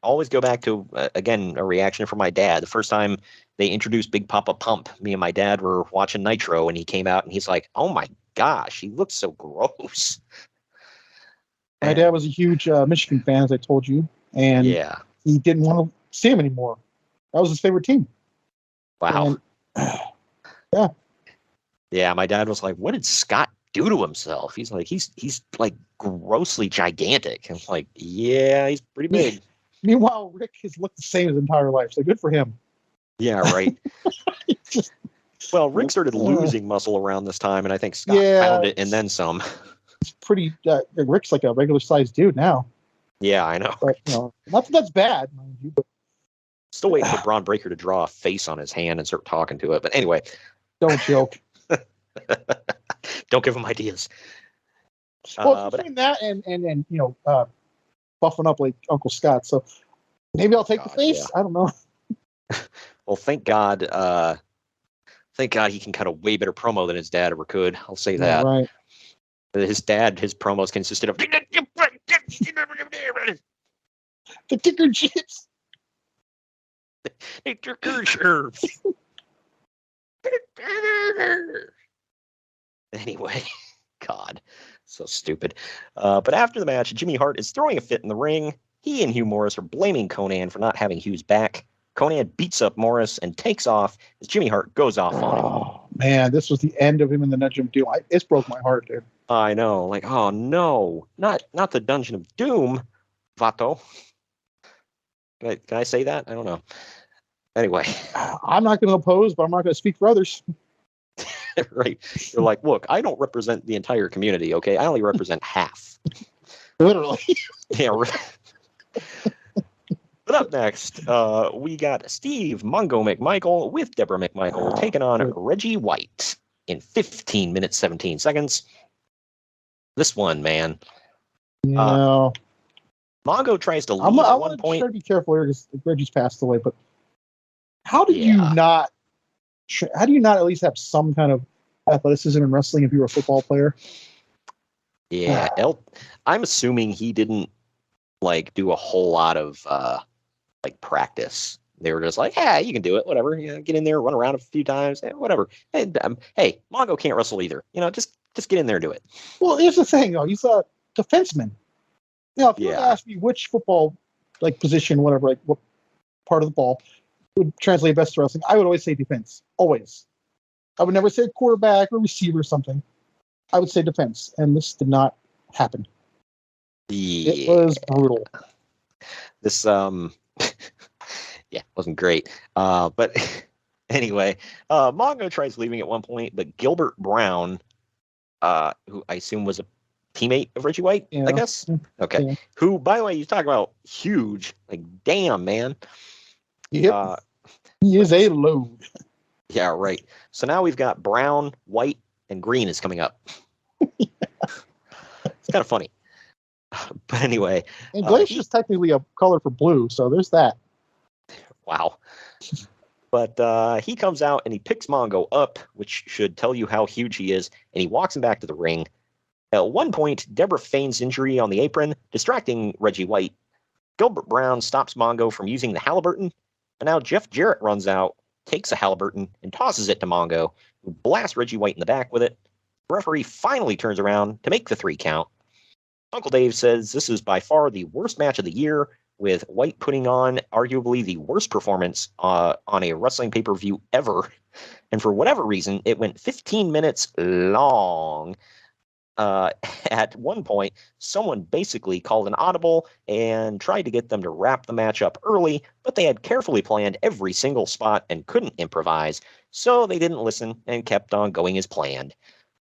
always go back to again a reaction from my dad. The first time they introduced Big Papa Pump, me and my dad were watching Nitro, and he came out and he's like, "Oh my gosh, he looks so gross." My dad was a huge Michigan fan, as I told you, and he didn't want to see him anymore. That was his favorite team. Wow. And, yeah. My dad was like, "What did Scott do to himself?" He's like, he's like grossly gigantic. I'm like, yeah, he's pretty big. Meanwhile, Rick has looked the same his entire life, so good for him. Yeah, right. Well, Rick started losing muscle around this time, and I think Scott found it and then some. It's pretty. Rick's like a regular sized dude now. Yeah, I know. But not that that's bad, mind you. But still waiting for Braun Breaker to draw a face on his hand and start talking to it. But anyway, don't joke. Don't give him ideas. Well, between that and buffing up like Uncle Scott, so maybe I'll take the face. Yeah. I don't know. Well, thank God he can cut a way better promo than his dad ever could. I'll say that. Right. His promos consisted of the kicker chips. The kicker chips. Anyway, God, so stupid. But after the match, Jimmy Hart is throwing a fit in the ring. He and Hugh Morris are blaming Konnan for not having Hugh's back. Konnan beats up Morris and takes off as Jimmy Hart goes off on him. Oh, man, this was the end of him in the Dungeon of Doom. This broke my heart, dude. I know. Like, oh, no. Not the Dungeon of Doom, Vato. Can I say that? I don't know. Anyway. I'm not going to oppose, but I'm not going to speak for others. Right. You're like, look, I don't represent the entire community, okay? I only represent half. Literally. Yeah, right. But up next, we got Steve Mongo McMichael with Deborah McMichael taking on Reggie White in 15 minutes, 17 seconds. This one, man. No. Mongo tries to lead at one point. I'm trying to be careful here because Reggie's passed away, but how do you not at least have some kind of athleticism in wrestling if you were a football player? Yeah, I'm assuming he didn't do a whole lot of practice. They were just like, yeah, you can do it, whatever. Get in there, run around a few times, whatever. Hey, Mongo can't wrestle either. Just get in there and do it. Well, here's the thing, though. He's a defenseman. If you were to ask me which football position, whatever, what part of the ball would translate best to wrestling, I would always say defense. Always. I would never say quarterback or receiver or something. I would say defense, and this did not happen. Yeah. It was brutal. This wasn't great. But anyway, Mongo tries leaving at one point, but Gilbert Brown, who I assume was a teammate of Reggie White, I guess. Okay. Yeah. Who, by the way, you talk about huge, damn, man. Yep. He is a load. Yeah, right. So now we've got Brown, White, and Greene is coming up. It's kind of funny. But anyway. And Glacier is technically a color for blue, so there's that. Wow. But he comes out and he picks Mongo up, which should tell you how huge he is, and he walks him back to the ring. At one point, Deborah feigns injury on the apron, distracting Reggie White. Gilbert Brown stops Mongo from using the Halliburton, and now Jeff Jarrett runs out, takes a Halliburton, and tosses it to Mongo, who blasts Reggie White in the back with it. The referee finally turns around to make the 3 count. Uncle Dave says this is by far the worst match of the year, with White putting on arguably the worst performance on a wrestling pay-per-view ever. And for whatever reason, it went 15 minutes long. At one point, someone basically called an audible and tried to get them to wrap the match up early, but they had carefully planned every single spot and couldn't improvise, so they didn't listen and kept on going as planned.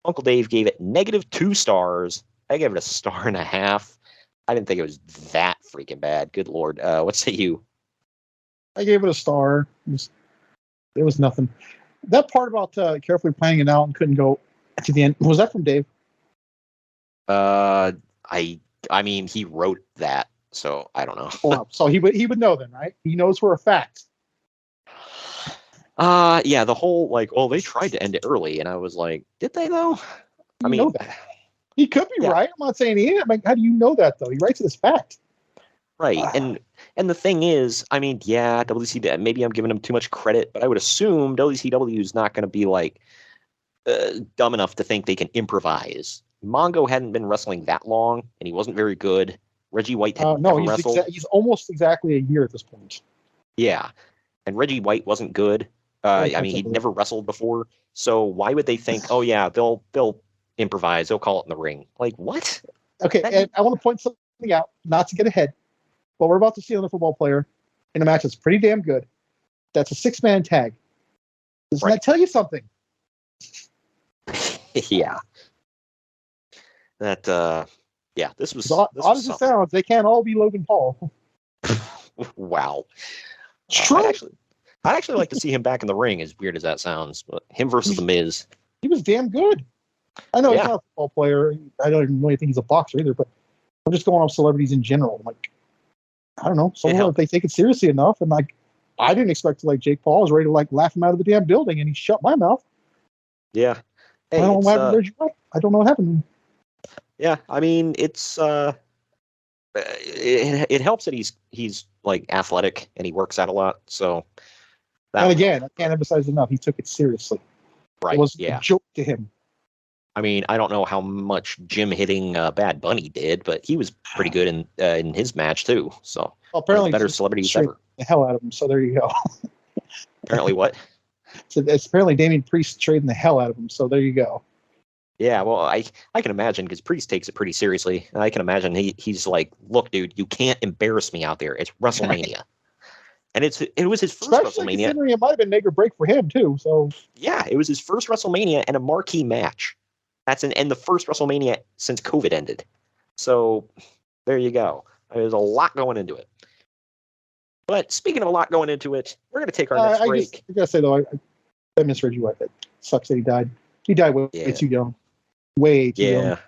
Uncle Dave gave it -2 stars. I gave it 1.5 stars. I didn't think it was that freaking bad. Good Lord. What say you? I gave it a star. It was nothing. That part about carefully planning it out and couldn't go to the end, was that from Dave? I mean, he wrote that, so I don't know. Well, so he would know then, right? He knows for a fact. Yeah, the whole they tried to end it early, and I was like, did they though? I mean, know that. He could be right. I'm not saying he is. How do you know that though? He writes it as fact. Right, and the thing is, I mean, yeah, WCW. Maybe I'm giving him too much credit, but I would assume WCW is not going to be dumb enough to think they can improvise. Mongo hadn't been wrestling that long, and he wasn't very good. Reggie White had never wrestled. He's almost exactly a year at this point. Yeah, and Reggie White wasn't good. I mean, he'd never wrestled before, so why would they think, oh yeah, they'll improvise, they'll call it in the ring? Like, what? Okay, and I want to point something out, not to get ahead, but we're about to see another football player in a match that's pretty damn good. That's a 6-man tag. Doesn't that tell you something? Yeah. That, this was... Odd as it sounds, they can't all be Logan Paul. Wow. True. I'd actually like to see him back in the ring, as weird as that sounds. But him versus The Miz. He was damn good. I know he's not a football player. I don't even really think he's a boxer either, but I'm just going off celebrities in general. I don't know. Someone if they take it seriously enough, and I didn't expect to Jake Paul. I was ready to laugh him out of the damn building, and he shut my mouth. Yeah. Hey, I don't know what happened to Reggie White. I don't know what happened. Yeah, I mean, it's it helps that he's athletic and he works out a lot. So, and again, I can't emphasize enough. He took it seriously. Right. It wasn't a joke to him. I mean, I don't know how much gym hitting Bad Bunny did, but he was pretty good in his match too. So apparently, better celebrities ever. The hell out of him. So there you go. Apparently, what? So it's apparently Damian Priest trading the hell out of him. So there you go. Yeah, well, I can imagine because Priest takes it pretty seriously. I can imagine he's like, look, dude, you can't embarrass me out there. It's WrestleMania. And it was his first Especially WrestleMania. It might have been make or break for him too. So yeah, it was his first WrestleMania and a marquee match. And the first WrestleMania since COVID ended. So there you go. There's a lot going into it. But speaking of a lot going into it, we're going to take our next break. I gotta say though, I miss Reggie White. It sucks that he died. He died way too young. Way too young.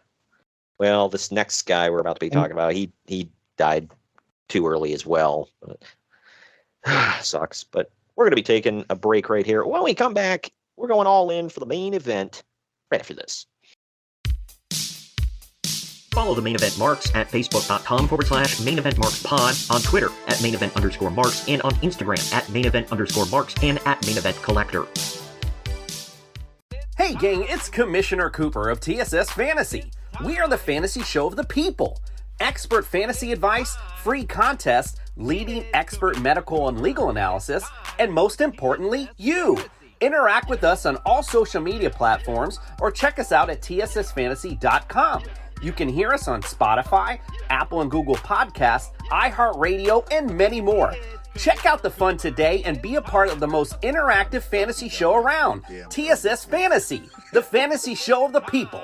Well, this next guy we're about to be talking about, he died too early as well. But, sucks. But we're going to be taking a break right here. When we come back, we're going all in for the main event right after this. Follow the Main Event Marks at facebook.com/Main Event Marks Pod, on Twitter at Main Event _Marks, and on Instagram at Main Event _Marks and at Main Event Collector. Hey gang, it's Commissioner Cooper of TSS Fantasy. We are the fantasy show of the people. Expert fantasy advice, free contests, leading expert medical and legal analysis, and most importantly, you. Interact with us on all social media platforms or check us out at tssfantasy.com. You can hear us on Spotify, Apple and Google Podcasts, iHeartRadio, and many more. Check out the fun today and be a part of the most interactive fantasy show around. TSS Fantasy, the fantasy show of the people.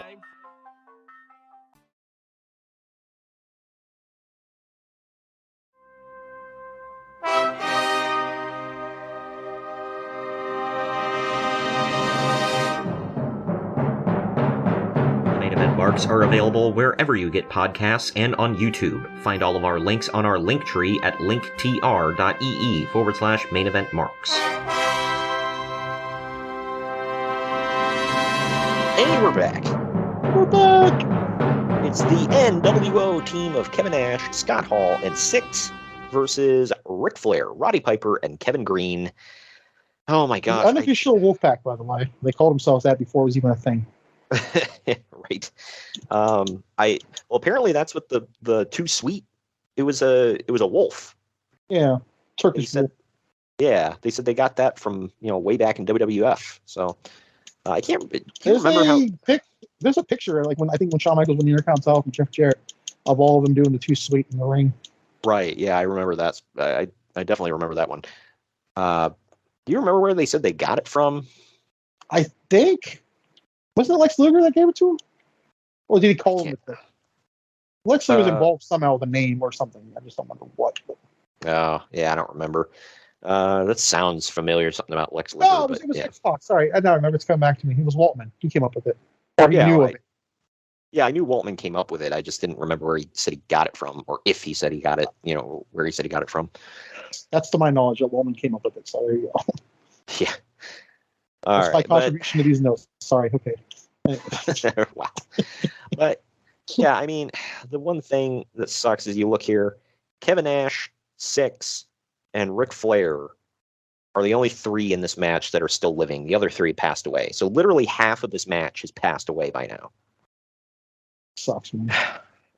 Marks are available wherever you get podcasts and on YouTube. Find all of our links on our link tree at linktr.ee/Main Event Marks. And we're back. It's the NWO team of Kevin Nash, Scott Hall, and Syxx versus Ric Flair, Roddy Piper, and Kevin Greene. Oh my gosh. Unofficial Wolfpack, by the way. They called themselves that before it was even a thing. Right. Apparently that's what the Too Sweet it was a wolf. Yeah, Turkish said, wolf. Yeah, they said they got that from way back in WWF. So I can't. Do you remember how? There's a picture like when Shawn Michaels won the Intercontinental from Jeff Jarrett of all of them doing the Too Sweet in the ring. Right. Yeah, I remember that. I definitely remember that one. Do you remember where they said they got it from? I think wasn't it Lex Luger that gave it to him, or did he call him? Lex Luger was involved somehow with a name or something. I just don't remember what. Oh, yeah, I don't remember. That sounds familiar. Something about Lex Luger. No, it was Fox. Sorry, I now remember. It's coming back to me. It was Waltman. He came up with it. Or he knew of it. Yeah, I knew Waltman came up with it. I just didn't remember where he said he got it from, or if he said he got it. Where he said he got it from. That's to my knowledge that Waltman came up with it. So there you go. Yeah. That's my contribution to these notes. Sorry. Okay. Wow. But yeah, I mean, the one thing that sucks is you look here, Kevin Nash, Syxx, and Ric Flair are the only three in this match that are still living. The other three passed away. So literally half of this match has passed away by now. Sucks, man.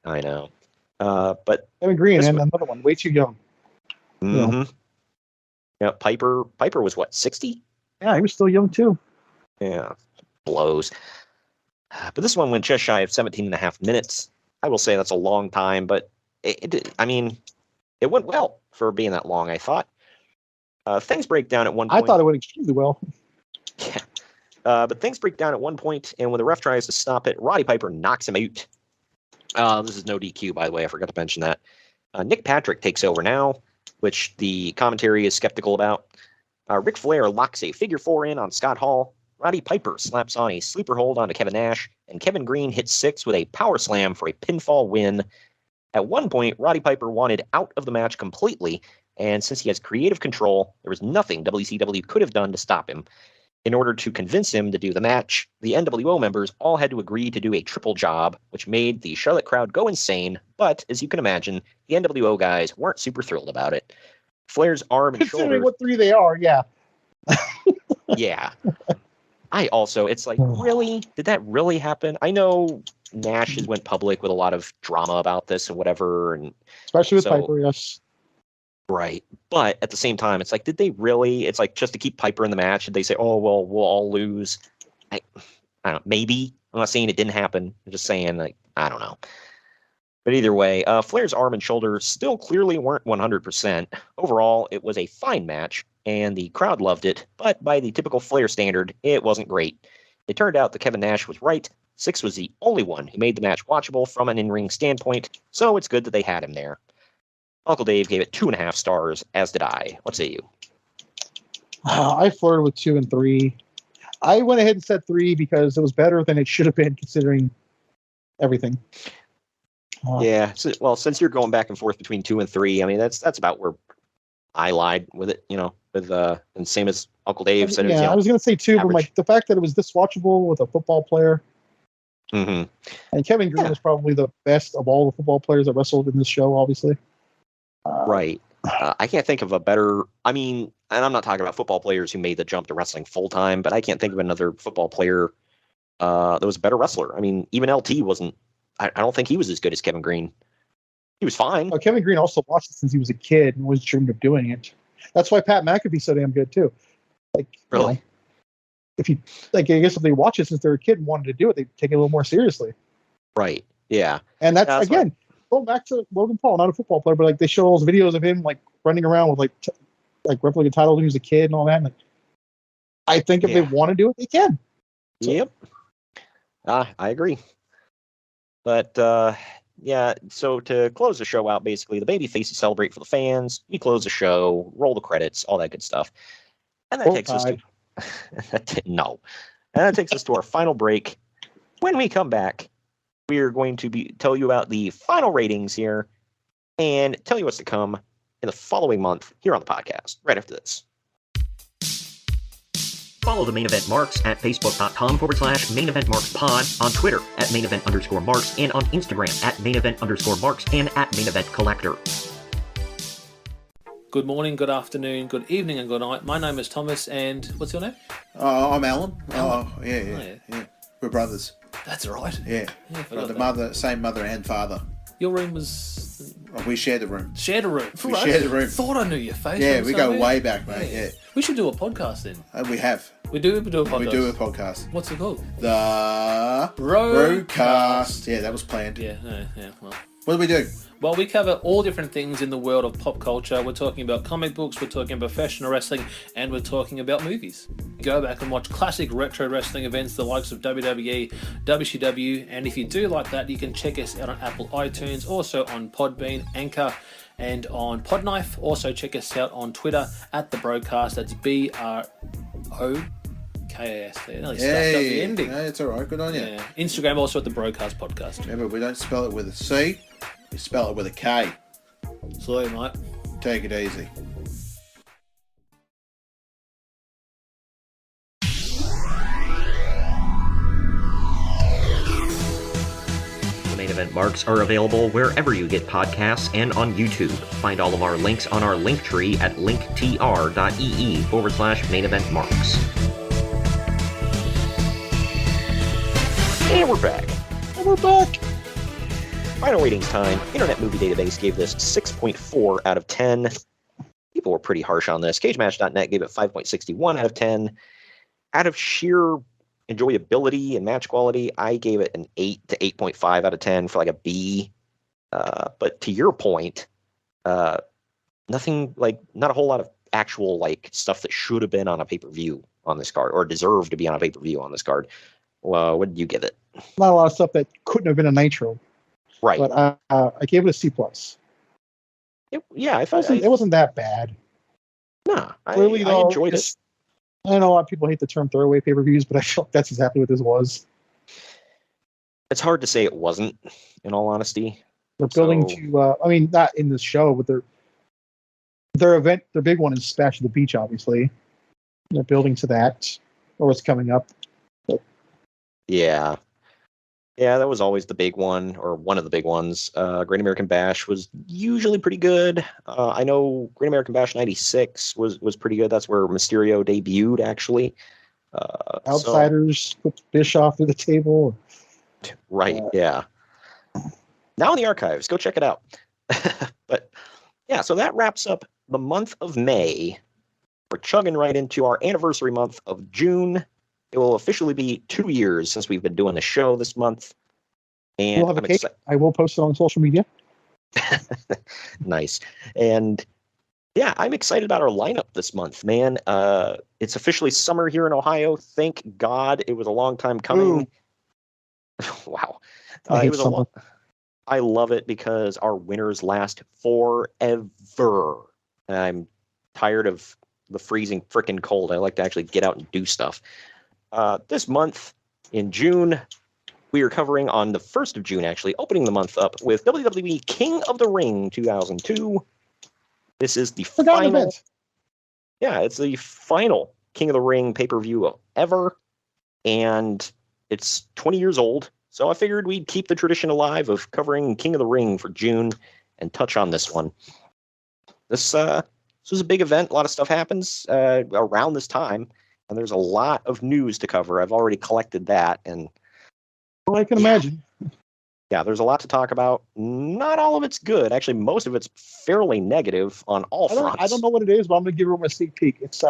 I know. But Kevin Greene and another one, way too young. Mm-hmm. Yeah, Piper was what, 60? Yeah, he was still young too. Yeah, blows. But this one went just shy of 17 and a half minutes. I will say that's a long time, but it went well for being that long, I thought. Things break down at one point. I thought it went extremely well. Yeah. But things break down at one point, and when the ref tries to stop it, Roddy Piper knocks him out. This is no DQ, by the way. I forgot to mention that. Nick Patrick takes over now, which the commentary is skeptical about. Ric Flair locks a figure four in on Scott Hall. Roddy Piper slaps on a sleeper hold onto Kevin Nash, and Kevin Greene hits Syxx with a power slam for a pinfall win. At one point, Roddy Piper wanted out of the match completely, and since he has creative control, there was nothing WCW could have done to stop him. In order to convince him to do the match, the NWO members all had to agree to do a triple job, which made the Charlotte crowd go insane, but as you can imagine, the NWO guys weren't super thrilled about it. Flair's arm and Considering shoulder... what three they are, yeah. Yeah. It's like, really? Did that really happen? I know Nash has went public with a lot of drama about this and whatever. And especially with Piper, yes. Right. But at the same time, it's like, did they really? It's like, just to keep Piper in the match, did they say, oh, well, we'll all lose? I don't know. Maybe. I'm not saying it didn't happen. I'm just saying, like, I don't know. But either way, Flair's arm and shoulder still clearly weren't 100%. Overall, it was a fine match, and the crowd loved it. But by the typical Flair standard, it wasn't great. It turned out that Kevin Nash was right. Syxx was the only one who made the match watchable from an in-ring standpoint, so it's good that they had him there. Uncle Dave gave it 2.5 stars, as did I. What say you? I flirted with 2 and 3. I went ahead and said 3 because it was better than it should have been considering everything. Yeah. Well, since you're going back and forth between 2 and 3, I mean, that's about where I lied with it, and same as Uncle Dave said. Yeah, I was going to say 2, average. But like the fact that it was this watchable with a football player. Mm-hmm. And Kevin Greene was probably the best of all the football players that wrestled in this show, obviously. Right. I can't think of a better, and I'm not talking about football players who made the jump to wrestling full-time, but I can't think of another football player that was a better wrestler. I mean, even LT wasn't, I don't think he was as good as Kevin Greene. He was fine. Well, Kevin Greene also watched it since he was a kid and was dreaming of doing it. That's why Pat McAfee's so damn good, too. Like, really? If you, like, I guess if they watch it since they're a kid and wanted to do it, they take it a little more seriously. Right. Yeah. And that's again, going back to Logan Paul, not a football player, but like they show all those videos of him like running around with like replica titles when he was a kid and all that. And, like, I think if they want to do it, they can. So. Yep. I agree. But so to close the show out, basically the baby faces celebrate for the fans. We close the show, roll the credits, all that good stuff, and that takes us to and that takes us to our final break. When we come back, we are going to tell you about the final ratings here and tell you what's to come in the following month here on the podcast, right after this. Follow the Main Event Marks at facebook.com/Main Event Marks Pod, on Twitter at Main Event _Marks, and on Instagram at Main Event _Marks and at Main Event Collector. Good morning, good afternoon, good evening, and good night. My name is Thomas, and what's your name? I'm Alan. Yeah. We're brothers. That's right. Yeah. The same mother and father. Your room was... Oh, we shared the room. Shared a room. We shared the room. Thought I knew your face. Yeah, we go way back, mate. Yeah. We should do a podcast then. We have. We do a podcast. We do a podcast. What's it called? The Broadcast. Yeah, that was planned. Yeah, well. What do we do? Well, we cover all different things in the world of pop culture. We're talking about comic books, we're talking about professional wrestling, and we're talking about movies. Go back and watch classic retro wrestling events, the likes of WWE, WCW, and if you do like that, you can check us out on Apple iTunes, also on Podbean, Anchor, and on Podknife. Also check us out on Twitter at The Broadcast. That's BROKAS. There. Nearly stuffed up the ending. No, it's all right. Good on you. Yeah. Instagram also at The Broadcast Podcast. Remember, we don't spell it with a C. We spell it with a K. Sorry, mate. Take it easy. The main event marks are available wherever you get podcasts and on YouTube. Find all of our links on our link tree at linktr.ee/main event marks. And we're back. Final ratings time. Internet Movie Database gave this 6.4 out of 10. People were pretty harsh on this. CageMatch.net gave it 5.61 out of 10. Out of sheer enjoyability and match quality, I gave it an 8 to 8.5 out of 10 for like a B. But to your point, nothing like, not a whole lot of actual like stuff that should have been on a pay-per-view on this card or deserved to be on a pay-per-view on this card. Well, what did you give it? Not a lot of stuff that couldn't have been a Nitro. Right. But I gave it a C+. Yeah, It wasn't that bad. No, I enjoyed it. I know a lot of people hate the term throwaway pay-per-views, but I feel like that's exactly what this was. It's hard to say it wasn't, in all honesty. They're building to, not in this show, but their event, their big one is Splash of the Beach, obviously. They're building to that, or what's coming up. But, yeah, that was always the big one, or one of the big ones. Great American Bash was usually pretty good. I know Great American Bash 96 was pretty good. That's where Mysterio debuted, actually. Outsiders put Bischoff through the table. Right, yeah. Now in the archives, go check it out. But, yeah, so that wraps up the month of May. We're chugging right into our anniversary month of June. It will officially be 2 years since we've been doing the show this month. And We'll have a cake. I will post it on social media. Nice. And yeah, I'm excited about our lineup this month, man. It's officially summer here in Ohio. Thank God. It was a long time coming. Wow. I It was I love it because our winters last forever. And I'm tired of the freezing freaking cold. I like to actually get out and do stuff. This month, in June, we are covering on the 1st of June, actually, opening the month up with WWE King of the Ring 2002. This is the final event. Yeah, it's the final King of the Ring pay-per-view ever, and it's 20 years old, so I figured we'd keep the tradition alive of covering King of the Ring for June and touch on this one. This was a big event. A lot of stuff happens around this time. And there's a lot of news to cover. I've already collected that. And well, I can imagine. Yeah, there's a lot to talk about. Not all of it's good. Actually, most of it's fairly negative on all fronts. I don't know what it is, but I'm going to give everyone a sneak peek. It's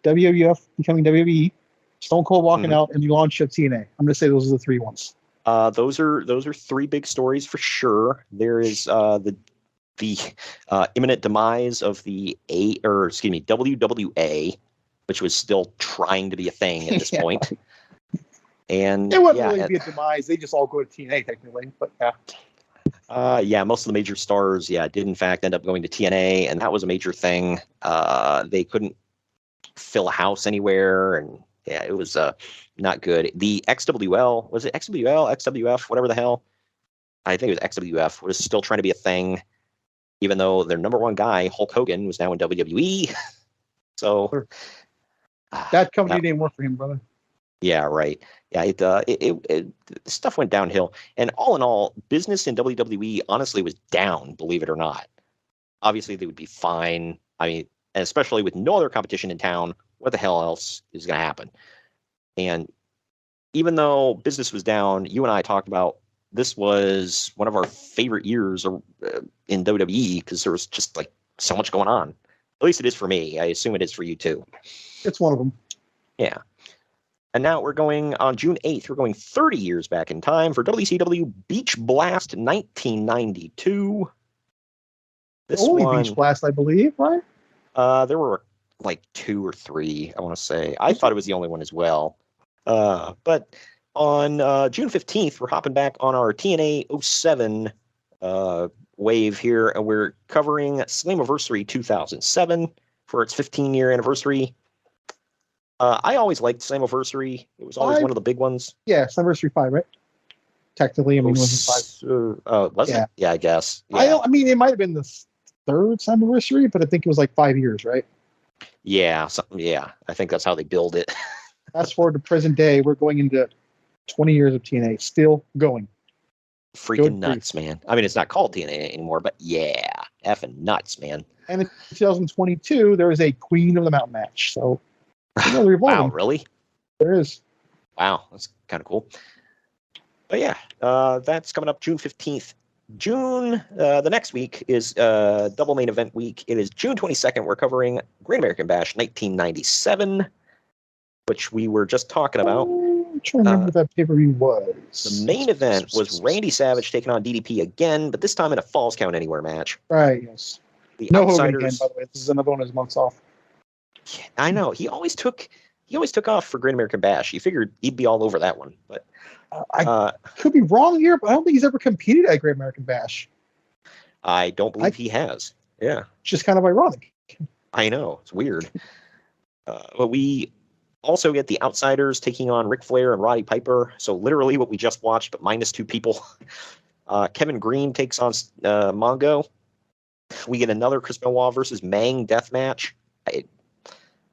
WWF becoming WWE, Stone Cold walking out, and the launch of TNA. I'm going to say those are the three ones. Those are three big stories for sure. There is the imminent demise of the WWA, which was still trying to be a thing at this point. And it wouldn't really be a demise. They just all go to TNA technically, but yeah. Most of the major stars, did in fact end up going to TNA, and that was a major thing. They couldn't fill a house anywhere, and it was not good. The XWL, was it XWL, XWF, whatever the hell? I think it was XWF, was still trying to be a thing, even though their number one guy, Hulk Hogan, was now in WWE. So that company didn't work for him, brother. Yeah, right. Yeah, it stuff went downhill. And all in all, business in WWE honestly was down, believe it or not. Obviously, they would be fine. I mean, and especially with no other competition in town, what the hell else is going to happen? And even though business was down, you and I talked about this was one of our favorite years in WWE because there was just like so much going on. At least it is for me. I assume it is for you too. It's one of them. Yeah. And now we're going on June 8th. We're going 30 years back in time for WCW Beach Blast 1992. This Only one, Beach Blast, I believe, right? there were like 2 or 3, I want to say. I thought it was the only one as well. But on June 15th, we're hopping back on our TNA 07 wave here, and we're covering Slammiversary 2007 for its 15-year anniversary. I always liked Slammiversary. It was always one of the big ones. Yeah, Slammiversary 5, right? Technically, I mean, it was 5. Was it? Yeah, I guess. Yeah. I mean, it might have been the third Slammiversary, but I think it was like 5 years, right? Yeah, I think that's how they build it. Fast forward to present day, we're going into 20 years of TNA, still going. Freaking nuts, man. I mean, it's not called TNA anymore, but yeah, effing nuts, man. And in 2022, there is a Queen of the Mountain match. So, wow, really? There is. Wow, that's kind of cool. But yeah, that's coming up June 15th. The next week is double main event week. It is June 22nd. We're covering Great American Bash 1997, which we were just talking about. I'm trying to remember what that pay-per-view was. The main event was Randy Savage taking on DDP again, but this time in a Falls Count Anywhere match. Right, yes. The Hogan again, by the way. This is another one of his months off. I know. He always took off for Great American Bash. You figured he'd be all over that one, but I could be wrong here, but I don't think he's ever competed at Great American Bash. I don't believe he has. Yeah. It's just kind of ironic. I know. It's weird. But we also get the Outsiders taking on Ric Flair and Roddy Piper. So literally what we just watched, but minus 2 people. Kevin Greene takes on Mongo. We get another Chris Benoit versus Meng death match.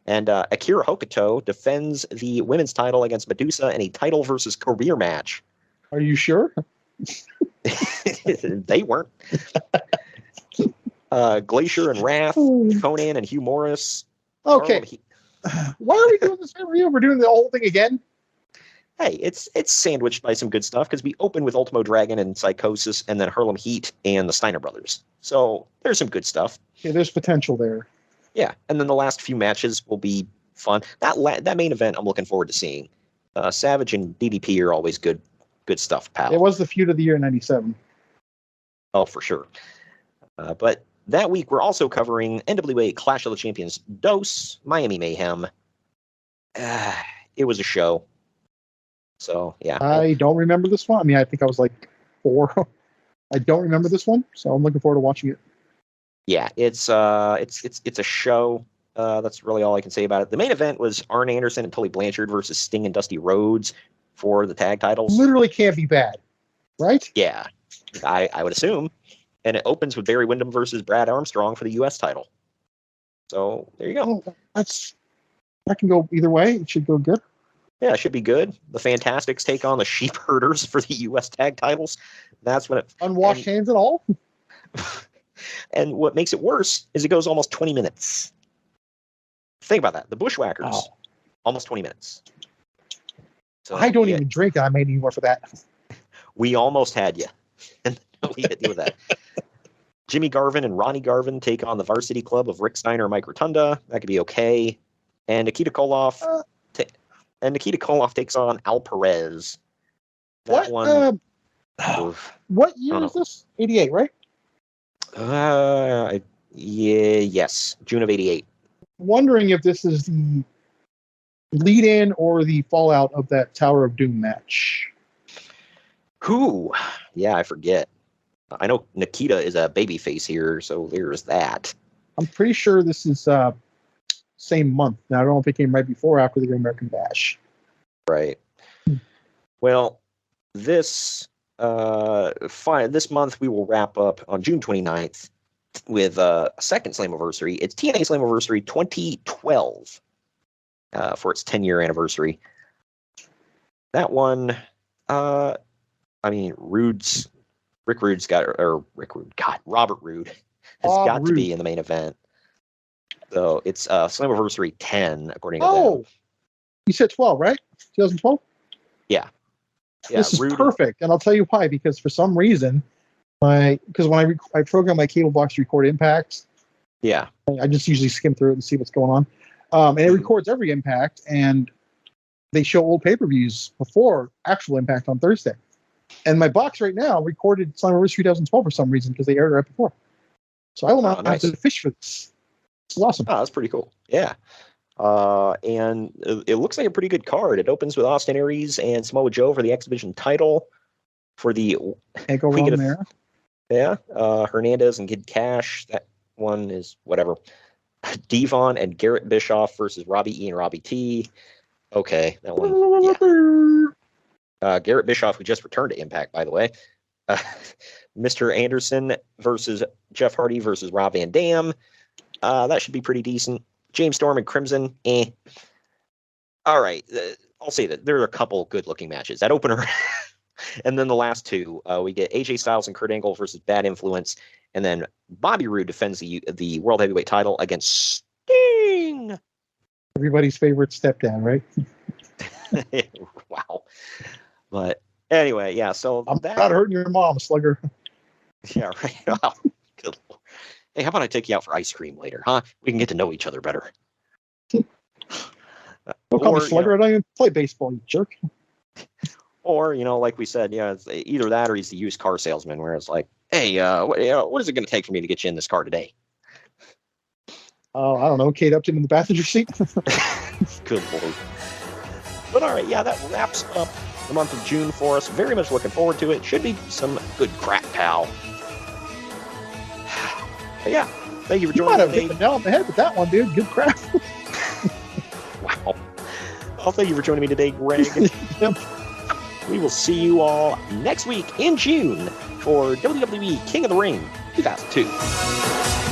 And Akira Hokuto defends the women's title against Medusa in a title versus career match. Are you sure? They weren't. Glacier and Wrath, Conan and Hugh Morris. Okay. Why are we doing this review? We're doing the whole thing again? Hey, it's sandwiched by some good stuff because we open with Ultimo Dragon and Psychosis and then Harlem Heat and the Steiner Brothers. So there's some good stuff. Yeah, there's potential there. Yeah, and then the last few matches will be fun. That main event I'm looking forward to seeing. Savage and DDP are always good stuff, pal. It was the feud of the year in 97. Oh, for sure. But that week we're also covering NWA Clash of the Champions Dose, Miami Mayhem. It was a show. So, yeah. I don't remember this one. I mean, I think I was like 4. I don't remember this one, so I'm looking forward to watching it. Yeah, it's a show. That's really all I can say about it. The main event was Arn Anderson and Tully Blanchard versus Sting and Dusty Rhodes for the tag titles. Literally can't be bad, right? Yeah, I would assume. And it opens with Barry Windham versus Brad Armstrong for the U.S. title. So there you go. That can go either way. It should go good. Yeah, it should be good. The Fantastics take on the Sheep Herders for the U.S. tag titles. That's when it unwashed hands at all. And what makes it worse is it goes almost 20 minutes. Think about that. The Bushwhackers, almost 20 minutes. So, I don't even drink. I made any more for that. We almost had you. And we had to deal with that. Jimmy Garvin and Ronnie Garvin take on the Varsity Club of Rick Steiner and Mike Rotunda. That could be okay. And Nikita Koloff takes on Al Perez. That one. What year is this? 88, right? Yes, June of 88. Wondering if this is the lead-in or the fallout of that Tower of Doom match. Yeah, I forget. I know Nikita is a babyface here, so there's that. I'm pretty sure this is same month. Now, I don't know if it came right before or after the American Bash. Right. Well, this month we will wrap up on June 29th with a second Slammiversary. It's TNA Slammiversary 2012 for its 10-year anniversary. That one, Robert Roode has got to be in the main event. So it's Slammiversary 10, according to them. You said 12, right? 2012? Yeah. Yeah, this is Rude. perfect, and I'll tell you why. Because for some reason, because when I program my cable box to record impacts, Yeah. I just usually skim through it and see what's going on. And it records every impact, and they show old pay-per-views before actual impact on Thursday. And my box right now recorded Slamboree 2012 for some reason because they aired it right before. So I will not nice. have to fish for this. It's awesome. Oh, that's pretty cool. Yeah. And it looks like a pretty good card. It opens with Austin Aries and Samoa Joe for the X Division title. For the Can't go wrong there. Yeah. Hernandez and Kid Cash. That one is whatever. Devon and Garrett Bischoff versus Robbie E and Robbie T. Okay, that one. Yeah. Garrett Bischoff, who just returned to Impact, by the way. Mr. Anderson versus Jeff Hardy versus Rob Van Dam. That should be pretty decent. James Storm and Crimson. All right. I'll say that there are a couple good-looking matches. That opener. And then the last two, we get AJ Styles and Kurt Angle versus Bad Influence. And then Bobby Roode defends the World Heavyweight title against Sting. Everybody's favorite stepdad, right? Wow. But anyway, yeah. So I'm not hurting your mom, Slugger. Yeah, right. Oh, good Lord. Hey, how about I take you out for ice cream later, huh? We can get to know each other better. Don't call me Slugger. I don't even play baseball, you jerk. Or, like we said, it's either that or he's the used car salesman, where it's like, hey, what is it going to take for me to get you in this car today? Oh, I don't know. Kate Upton in the passenger seat. Good Lord. But all right, yeah, that wraps up the month of June for us. Very much looking forward to it. Should be some good crap, pal. But yeah, thank you for joining me. You might have hit the nail on the head with that one, dude. Good crap. Wow. Well, thank you for joining me today, Greg. Yep. We will see you all next week in June for WWE King of the Ring 2002.